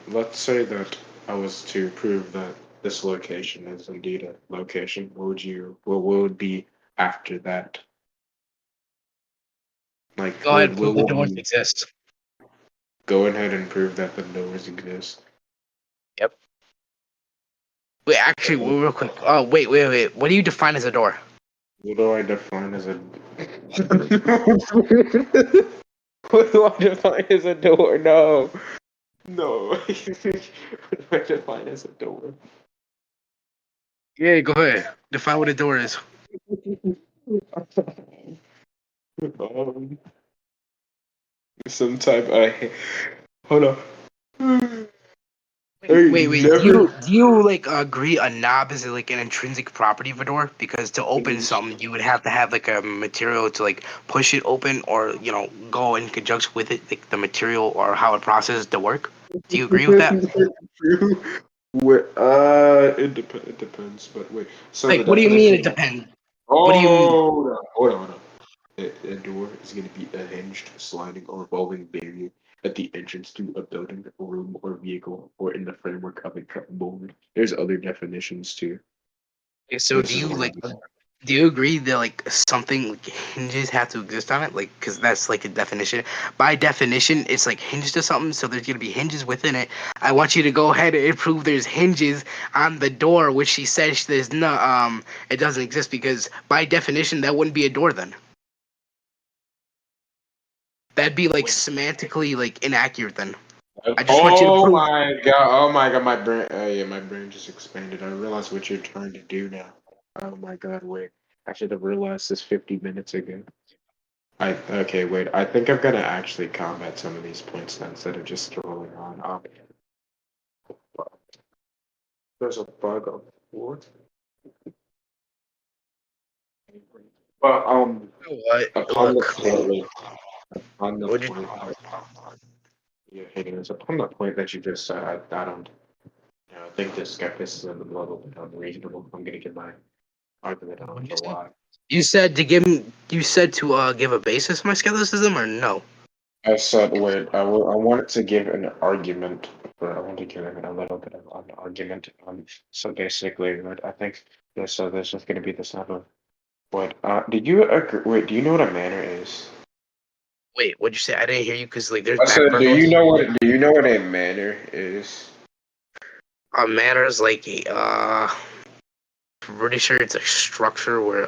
let's say that I was to prove that this location is indeed a location. What would be after that? Like, Go ahead, prove the doors exist. go ahead and prove that the doors exist. Yep. Wait, actually, real quick. Oh, wait. What do you define as a door? What do I define as a? What do I define as a door? No. What do I define as a door? Yeah, go ahead. Define what a door is. Some type of. Hold on. Wait. Do you like agree a knob is like an intrinsic property of a door? Because to open something, you would have to have like a material to like push it open, or go in conjunction with it, like the material or how it processes the work. Do you agree with that? It depends, but wait. So Like, the what do you mean it definition. depends? Oh, What do you mean? hold on. A door is going to be a hinged, sliding, or revolving barrier at the entrance to a building, room, or vehicle, or in the framework of a board. There's other definitions too. Okay, so This is one. do you agree that like something like hinges have to exist on it? Like, because that's like a definition. By definition, it's like hinged to something, so there's gonna be hinges within it. I want you to go ahead and prove there's hinges on the door, which she says there's no it doesn't exist because by definition that wouldn't be a door then. That'd be like semantically like inaccurate then. I just want you to prove. Oh my god, my brain. Yeah, my brain just expanded. I realized what you're trying to do now. Oh my god, wait. I should have realized this 50 minutes ago. Okay, wait. I think I'm gonna actually combat some of these points now instead of just scrolling on. There's a bug on the board. But What? upon Look. on the What'd you- point, you're hitting us upon the point that you just said. I don't. I think the skepticism is a little bit unreasonable. I'm gonna get my argument on What'd you for say? why. You said to give. You said to give a basis for my skepticism or no? I said, wait, I wanted to give an argument, or I want to give a little bit of an argument. So basically, what I think, so this is going to be the type of, what, did you agree, wait, do you know what a manor is? Wait, what'd you say? I didn't hear you because like there's I said, background noise. do you know what a manor is? Manor is like a pretty sure it's a structure where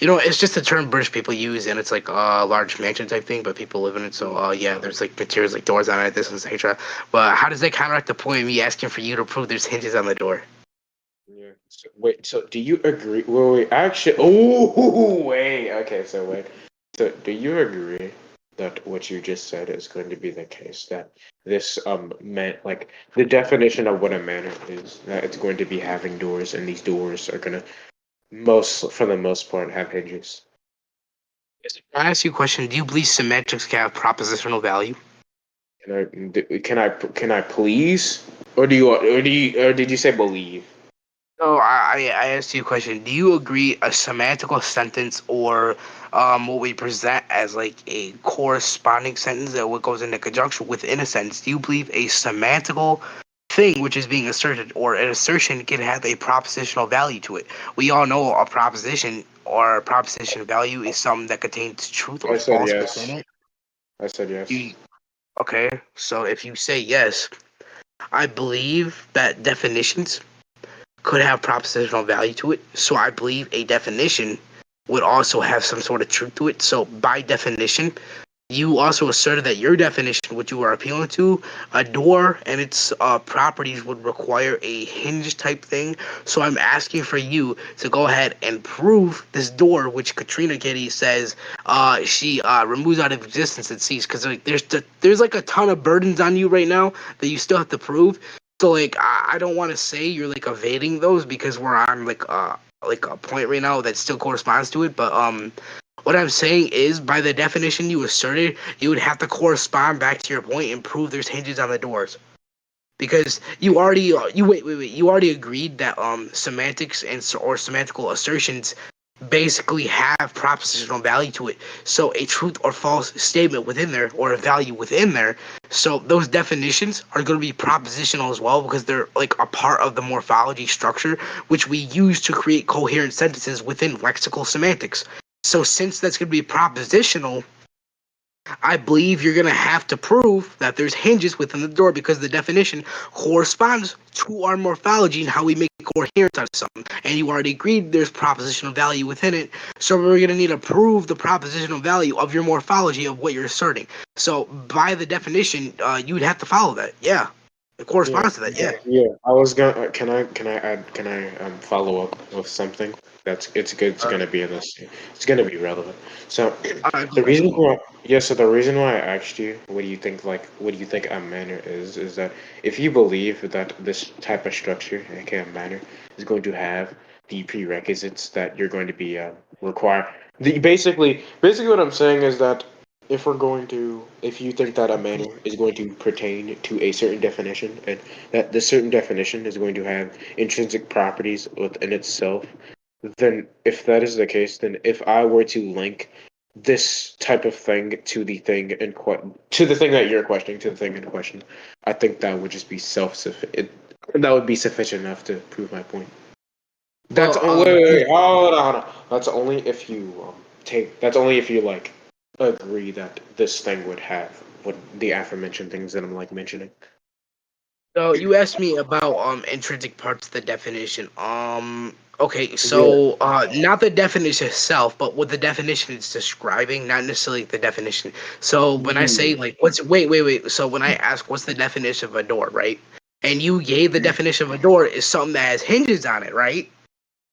it's just a term British people use and it's like a large mansion type thing, but people live in it. So yeah, there's like materials like doors on it, this and etc. But how does that counteract the point of me asking for you to prove there's hinges on the door? Yeah. So, wait. So, do you agree? Wait. Actually, oh, wait. Okay. So, wait. So, do you agree that what you just said is going to be the case? That this meant like the definition of what a manor is. That it's going to be having doors, and these doors are gonna for the most part, have hinges. Can I ask you a question? Do you believe symmetrics can have propositional value? Can I please, or did you say believe? So I asked you a question. Do you agree a semantical sentence or what we present as like a corresponding sentence that what goes into conjunction within a sentence? Do you believe a semantical thing which is being asserted or an assertion can have a propositional value to it? We all know a proposition or a proposition value is something that contains truth or I said false within yes. it. I said yes. You, okay, so if you say yes, I believe that definitions could have propositional value to it. So I believe a definition would also have some sort of truth to it. So by definition, you also asserted that your definition, which you are appealing to, a door and its properties would require a hinge type thing. So I'm asking for you to go ahead and prove this door, which Katrina Kitty says she removes out of existence and sees. Because like, there's like a ton of burdens on you right now that you still have to prove. So like I don't want to say you're like evading those because we're on like a point right now that still corresponds to it, but what I'm saying is, by the definition you asserted, you would have to correspond back to your point and prove there's hinges on the doors. Because you already you already agreed that semantics and or semantical assertions basically have propositional value to it. So a truth or false statement within there or a value within there. So those definitions are going to be propositional as well because they're like a part of the morphology structure which we use to create coherent sentences within lexical semantics. So since that's going to be propositional, I believe you're going to have to prove that there's hinges within the door because the definition corresponds to our morphology and how we make coherence out of something. And you already agreed there's propositional value within it. So we're going to need to prove the propositional value of your morphology of what you're asserting. So by the definition, you would have to follow that. Yeah. It Yeah, corresponds to that. Yeah. yeah. I was gonna. Can I follow up with something that's it's good. It's Uh, gonna be in this. It's gonna be relevant. So go the ahead. reason why, yeah. So the reason why I asked you, what do you think a manner is that if you believe that this type of structure, aka a manner, is going to have the prerequisites that you're going to be require. Basically, what I'm saying is that if you think that a manner is going to pertain to a certain definition, and that the certain definition is going to have intrinsic properties within itself, then if that is the case, then if I were to link this type of thing to the thing to the thing that you're questioning, to the thing in question, I think that would just be self-sufficient. That would be sufficient enough to prove my point. That's Well, only wait, hold on. That's only if you take. That's only if you like agree that this thing would have what the aforementioned things that I'm like mentioning. so you asked me about intrinsic parts of the definition. Okay, Yeah. so not the definition itself, but what the definition is describing, not necessarily the definition. So when I say like what's wait. So when I ask what's the definition of a door, right? And you gave the definition of a door is something that has hinges on it, right?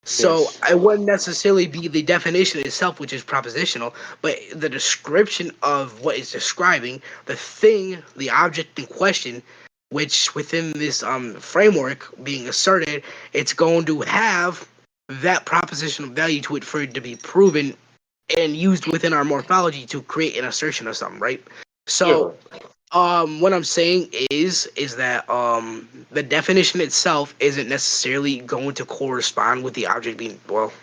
So Yes. it wouldn't necessarily be the definition itself, which is propositional, but the description of what is describing the thing, the object in question, which within this framework being asserted, it's going to have that propositional value to it for it to be proven and used within our morphology to create an assertion of something, right? Yeah. So what I'm saying is that the definition itself isn't necessarily going to correspond with the object being well.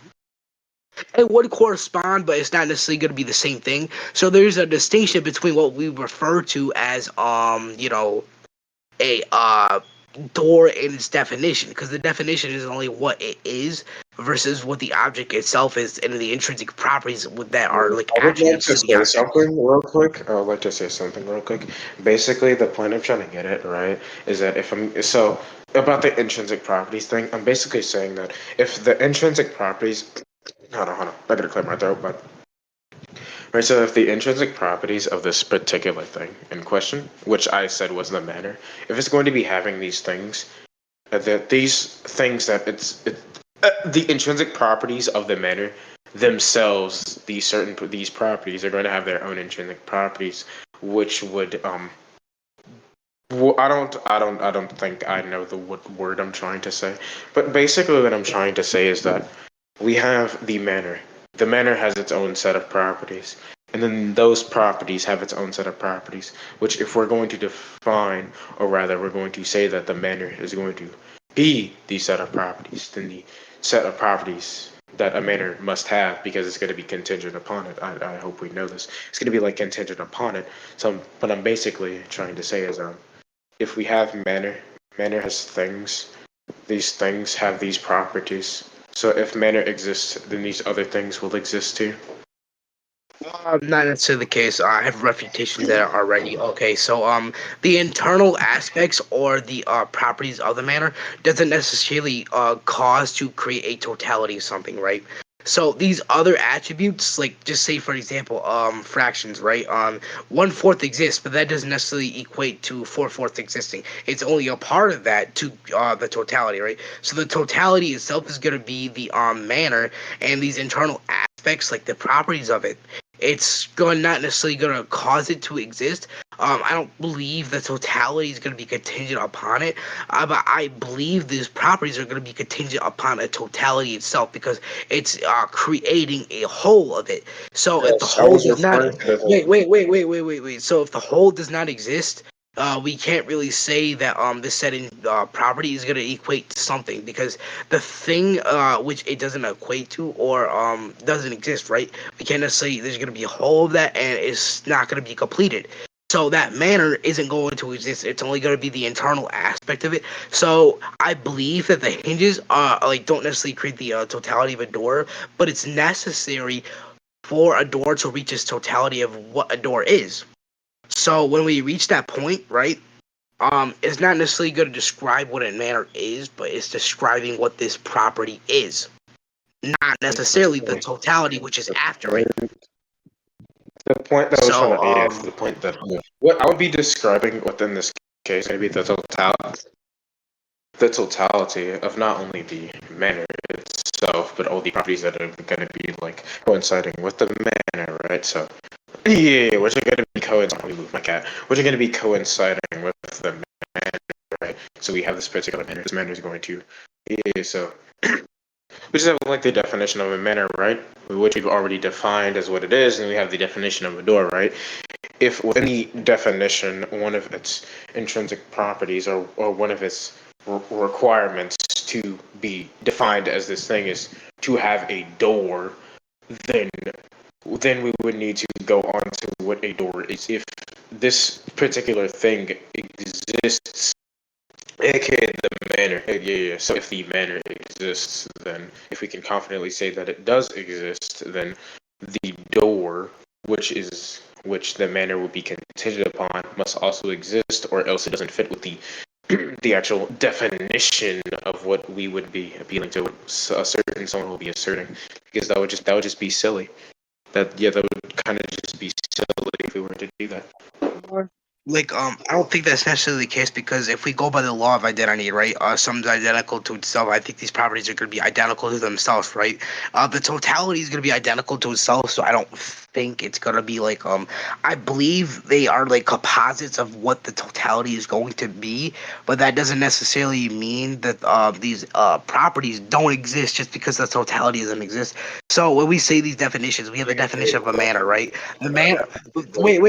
It would correspond, but it's not necessarily going to be the same thing. So there's a distinction between what we refer to as a door in its definition, because the definition is only what it is versus what the object itself is and the intrinsic properties that are like I would like attributes to to the say object. something real quick. I would like to say something real quick. Basically, the point I'm trying to get at, right, is that if I'm so about the intrinsic properties thing, I'm basically saying that if the intrinsic properties, hold on, I gotta clear my throat, but right, so if the intrinsic properties of this particular thing in question, which I said was the manner, if it's going to be having these things, that these things that the intrinsic properties of the manner themselves, these properties are going to have their own intrinsic properties, which would well, I don't think I know the what word I'm trying to say, but basically what I'm trying to say is that we have the manner. The manner has its own set of properties, And then those properties have its own set of properties, which if we're going to define, or rather we're going to say that the manor is going to be the set of properties, then the set of properties that a manor must have, because it's going to be contingent upon it. I hope we know this. It's going to be like contingent upon it. So what I'm basically trying to say is, if we have manor, manor has things. These things have these properties. So if manor exists, then these other things will exist too. Not necessarily the case. I have refutations there already. Okay, so the internal aspects or the properties of the manor doesn't necessarily cause to create a totality of something, right? So these other attributes, like just say for example, fractions, right? 1/4 exists, but that doesn't necessarily equate to 4/4 existing. It's only a part of that to the totality, right? So the totality itself is going to be the manor, and these internal aspects, like the properties of it, it's going not necessarily going to cause it to exist. I don't believe the totality is going to be contingent upon it, but I believe these properties are going to be contingent upon a totality itself because it's creating a whole of it. So if the Yes, I whole was does not referring to the wait. So if the whole does not exist, we can't really say that this setting property is going to equate to something because the thing which it doesn't equate to or doesn't exist, right? We can't necessarily there's going to be a whole of that and it's not going to be completed. So that manor isn't going to exist. It's only going to be the internal aspect of it. So I believe that the hinges like don't necessarily create the totality of a door, but it's necessary for a door to reach its totality of what a door is. So when we reach that point, right? It's not necessarily going to describe what a manor is, but it's describing what this property is, not necessarily the totality, which is after it. The point that I was So, trying to add is the point that what I would be describing within this case, maybe the totality of not only the manor itself, but all the properties that are going to be like coinciding with the manor, right? So, yeah, which are going to be coinciding. Let me move my cat. Which are going to be coinciding with the manor, right? So we have this particular manor. This manor is going to, yeah. So we just have like the definition of a manor, right? Which we've already defined as what it is, and we have the definition of a door, right? If within the definition, one of its intrinsic properties or one of its requirements to be defined as this thing is to have a door, then we would need to go on to what a door is. If this particular thing exists, aka the manor, yeah. So if the manor exists, then if we can confidently say that it does exist, then the door, which the manor would be contingent upon, must also exist, or else it doesn't fit with the the actual definition of what we would be appealing to. A certain someone will be asserting, because that would just be silly. That would kind of just be silly if we were to do that. like, I don't think that's necessarily the case because if we go by the law of identity, right, something's identical to itself. I think these properties are going to be identical to themselves, right? The totality is going to be identical to itself, so I don't think it's going to be like, I believe they are like composites of what the totality is going to be, but that doesn't necessarily mean that these properties don't exist just because the totality doesn't exist. So when we say these definitions, we have the definition of a manner, right? The manner. Wait.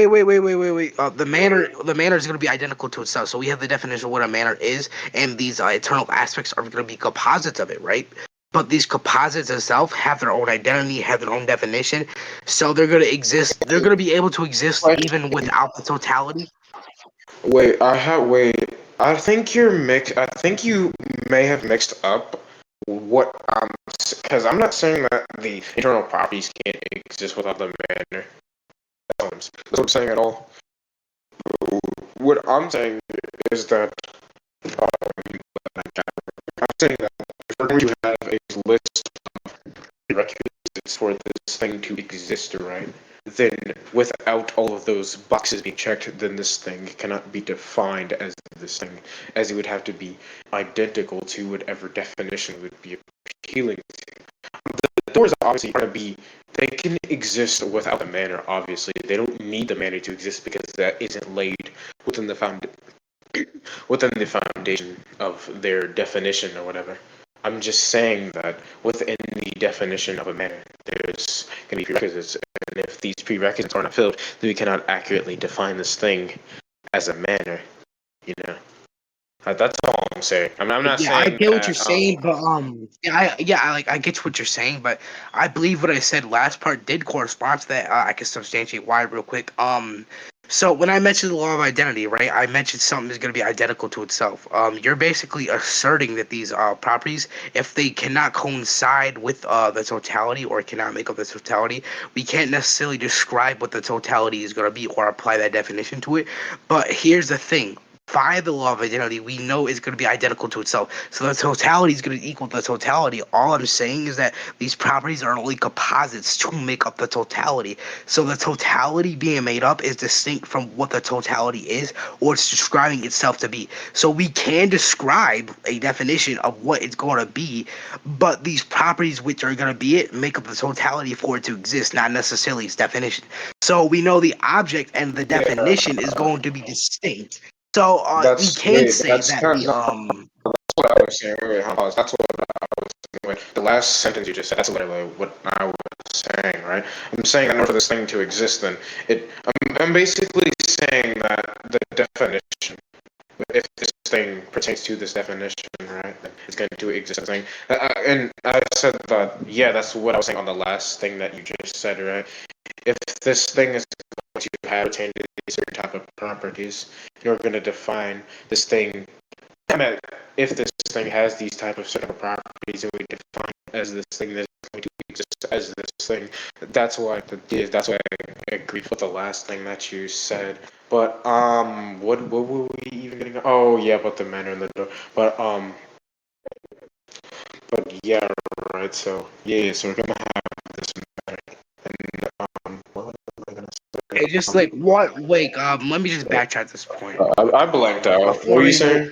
The manner is going to be identical to itself. So we have the definition of what a manner is, and these eternal aspects are going to be composites of it, right? But these composites itself have their own identity, have their own definition. So they're going to exist. They're going to be able to exist even without the totality. Wait, I think you're mix. I think you may have mixed up what because I'm not saying that the internal properties can't exist without the manner. That's what I'm saying at all. What I'm saying is that I'm saying that if we're going to have a list of prerequisites for this thing to exist, right? Then without all of those boxes being checked, then this thing cannot be defined as this thing, as it would have to be identical to whatever definition would be appealing to. The doors obviously are going to be, they can exist without the manner, obviously. They don't need the manner to exist because that isn't laid within the foundation of their definition or whatever. I'm just saying that within the definition of a manner, there's going to be prerequisites, and if these prerequisites are not filled, then we cannot accurately define this thing as a manner. You know, that's all I'm saying. I'm not Yeah, I saying get what you're that. saying, but I get what you're saying, but I believe what I said last part did correspond to that. I can substantiate why real quick. So when I mentioned the law of identity, right, I mentioned something is going to be identical to itself. You're basically asserting that these properties, if they cannot coincide with the totality or cannot make up the totality, we can't necessarily describe what the totality is going to be or apply that definition to it. But here's the thing. Via the law of identity, we know it's going to be identical to itself. So the totality is going to equal the totality. All I'm saying is that these properties are only composites to make up the totality. So the totality being made up is distinct from what the totality is, or it's describing itself to be. So we can describe a definition of what it's going to be, but these properties which are going to be it make up the totality for it to exist, not necessarily its definition. So we know the object and the definition is going to be distinct. So we can say That's that kind the of what I was saying. Wait, hold on. That's what I was saying. The last sentence you just said. That's what I was saying, right? I'm saying in order for this thing to exist, then I'm basically saying that the definition, if this thing pertains to this definition, right, then it's going to exist. Thing, and I said that. Yeah, that's what I was saying on the last thing that you just said, right? If this thing is going to have pertain to these certain type of properties, you're going to define this thing. I mean, if this thing has these type of certain properties, and we define it as this thing that's going to exist as this thing, that's why I agreed with the last thing that you said. But what were we even getting? Oh yeah, about the manner in the door. But yeah, right. So yeah, so we're gonna have this manner, and what was I gonna say? it's just like what? Wait, let me just backtrack at this point. I blanked out. What Before were you we move, saying?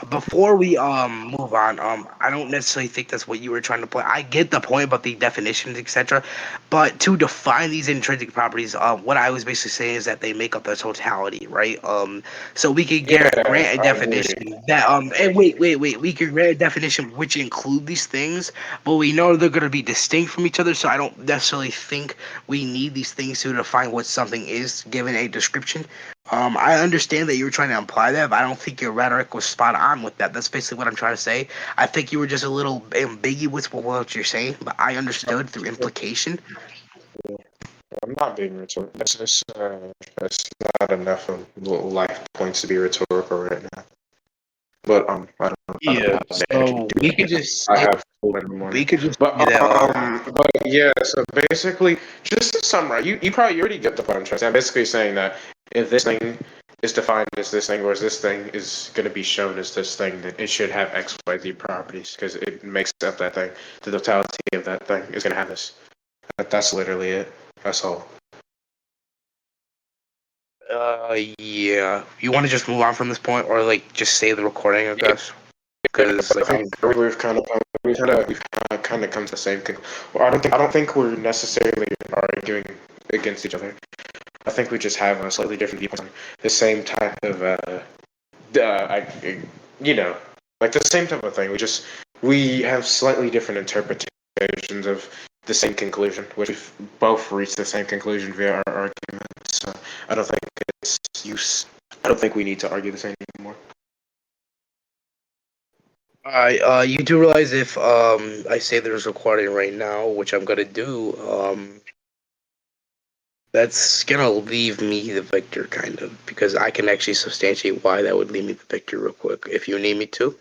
before we move on, I don't necessarily think that's what you were trying to play. I get the point about the definitions, etc. But to define these intrinsic properties, what I was basically saying is that they make up the totality, right? So we could Yeah, grant a I agree. definition that and wait, we could grant a definition which include these things, but we know they're going to be distinct from each other. So I don't necessarily think we need these things to define what something is, given a description. I understand that you were trying to imply that, but I don't think your rhetoric was spot on with that. That's basically what I'm trying to say. I think you were just a little ambiguous with what you're saying, but I understood through implication. I'm not being rhetorical. That's not enough of life points to be rhetorical right now. But I don't Yeah, have the energy so to do we could that. just I say, have school in the morning. we could just But say that. but yeah. So basically, just to summarize, you already get the point I'm trying to say. I'm basically saying that if this thing is defined as this thing, or as this thing is going to be shown as this thing, then it should have X, Y, Z properties because it makes up that thing. The totality of that thing is going to have this. That's literally it. That's all. Yeah. You want to just move on from this point, or like just save the recording, I guess? Because I like think we've kind of come to the same conclusion. Well, I don't think we're necessarily arguing against each other. I think we just have a slightly different viewpoints on the same type of you know, like the same type of thing. We have slightly different interpretations of the same conclusion, which we've both reached the same conclusion via our argument. So I don't think it's use. I don't think we need to argue the same anymore. you do realize if I say there's recording right now, which I'm gonna do, that's gonna leave me the victor, kind of, because I can actually substantiate why that would leave me the victor real quick, if you need me to.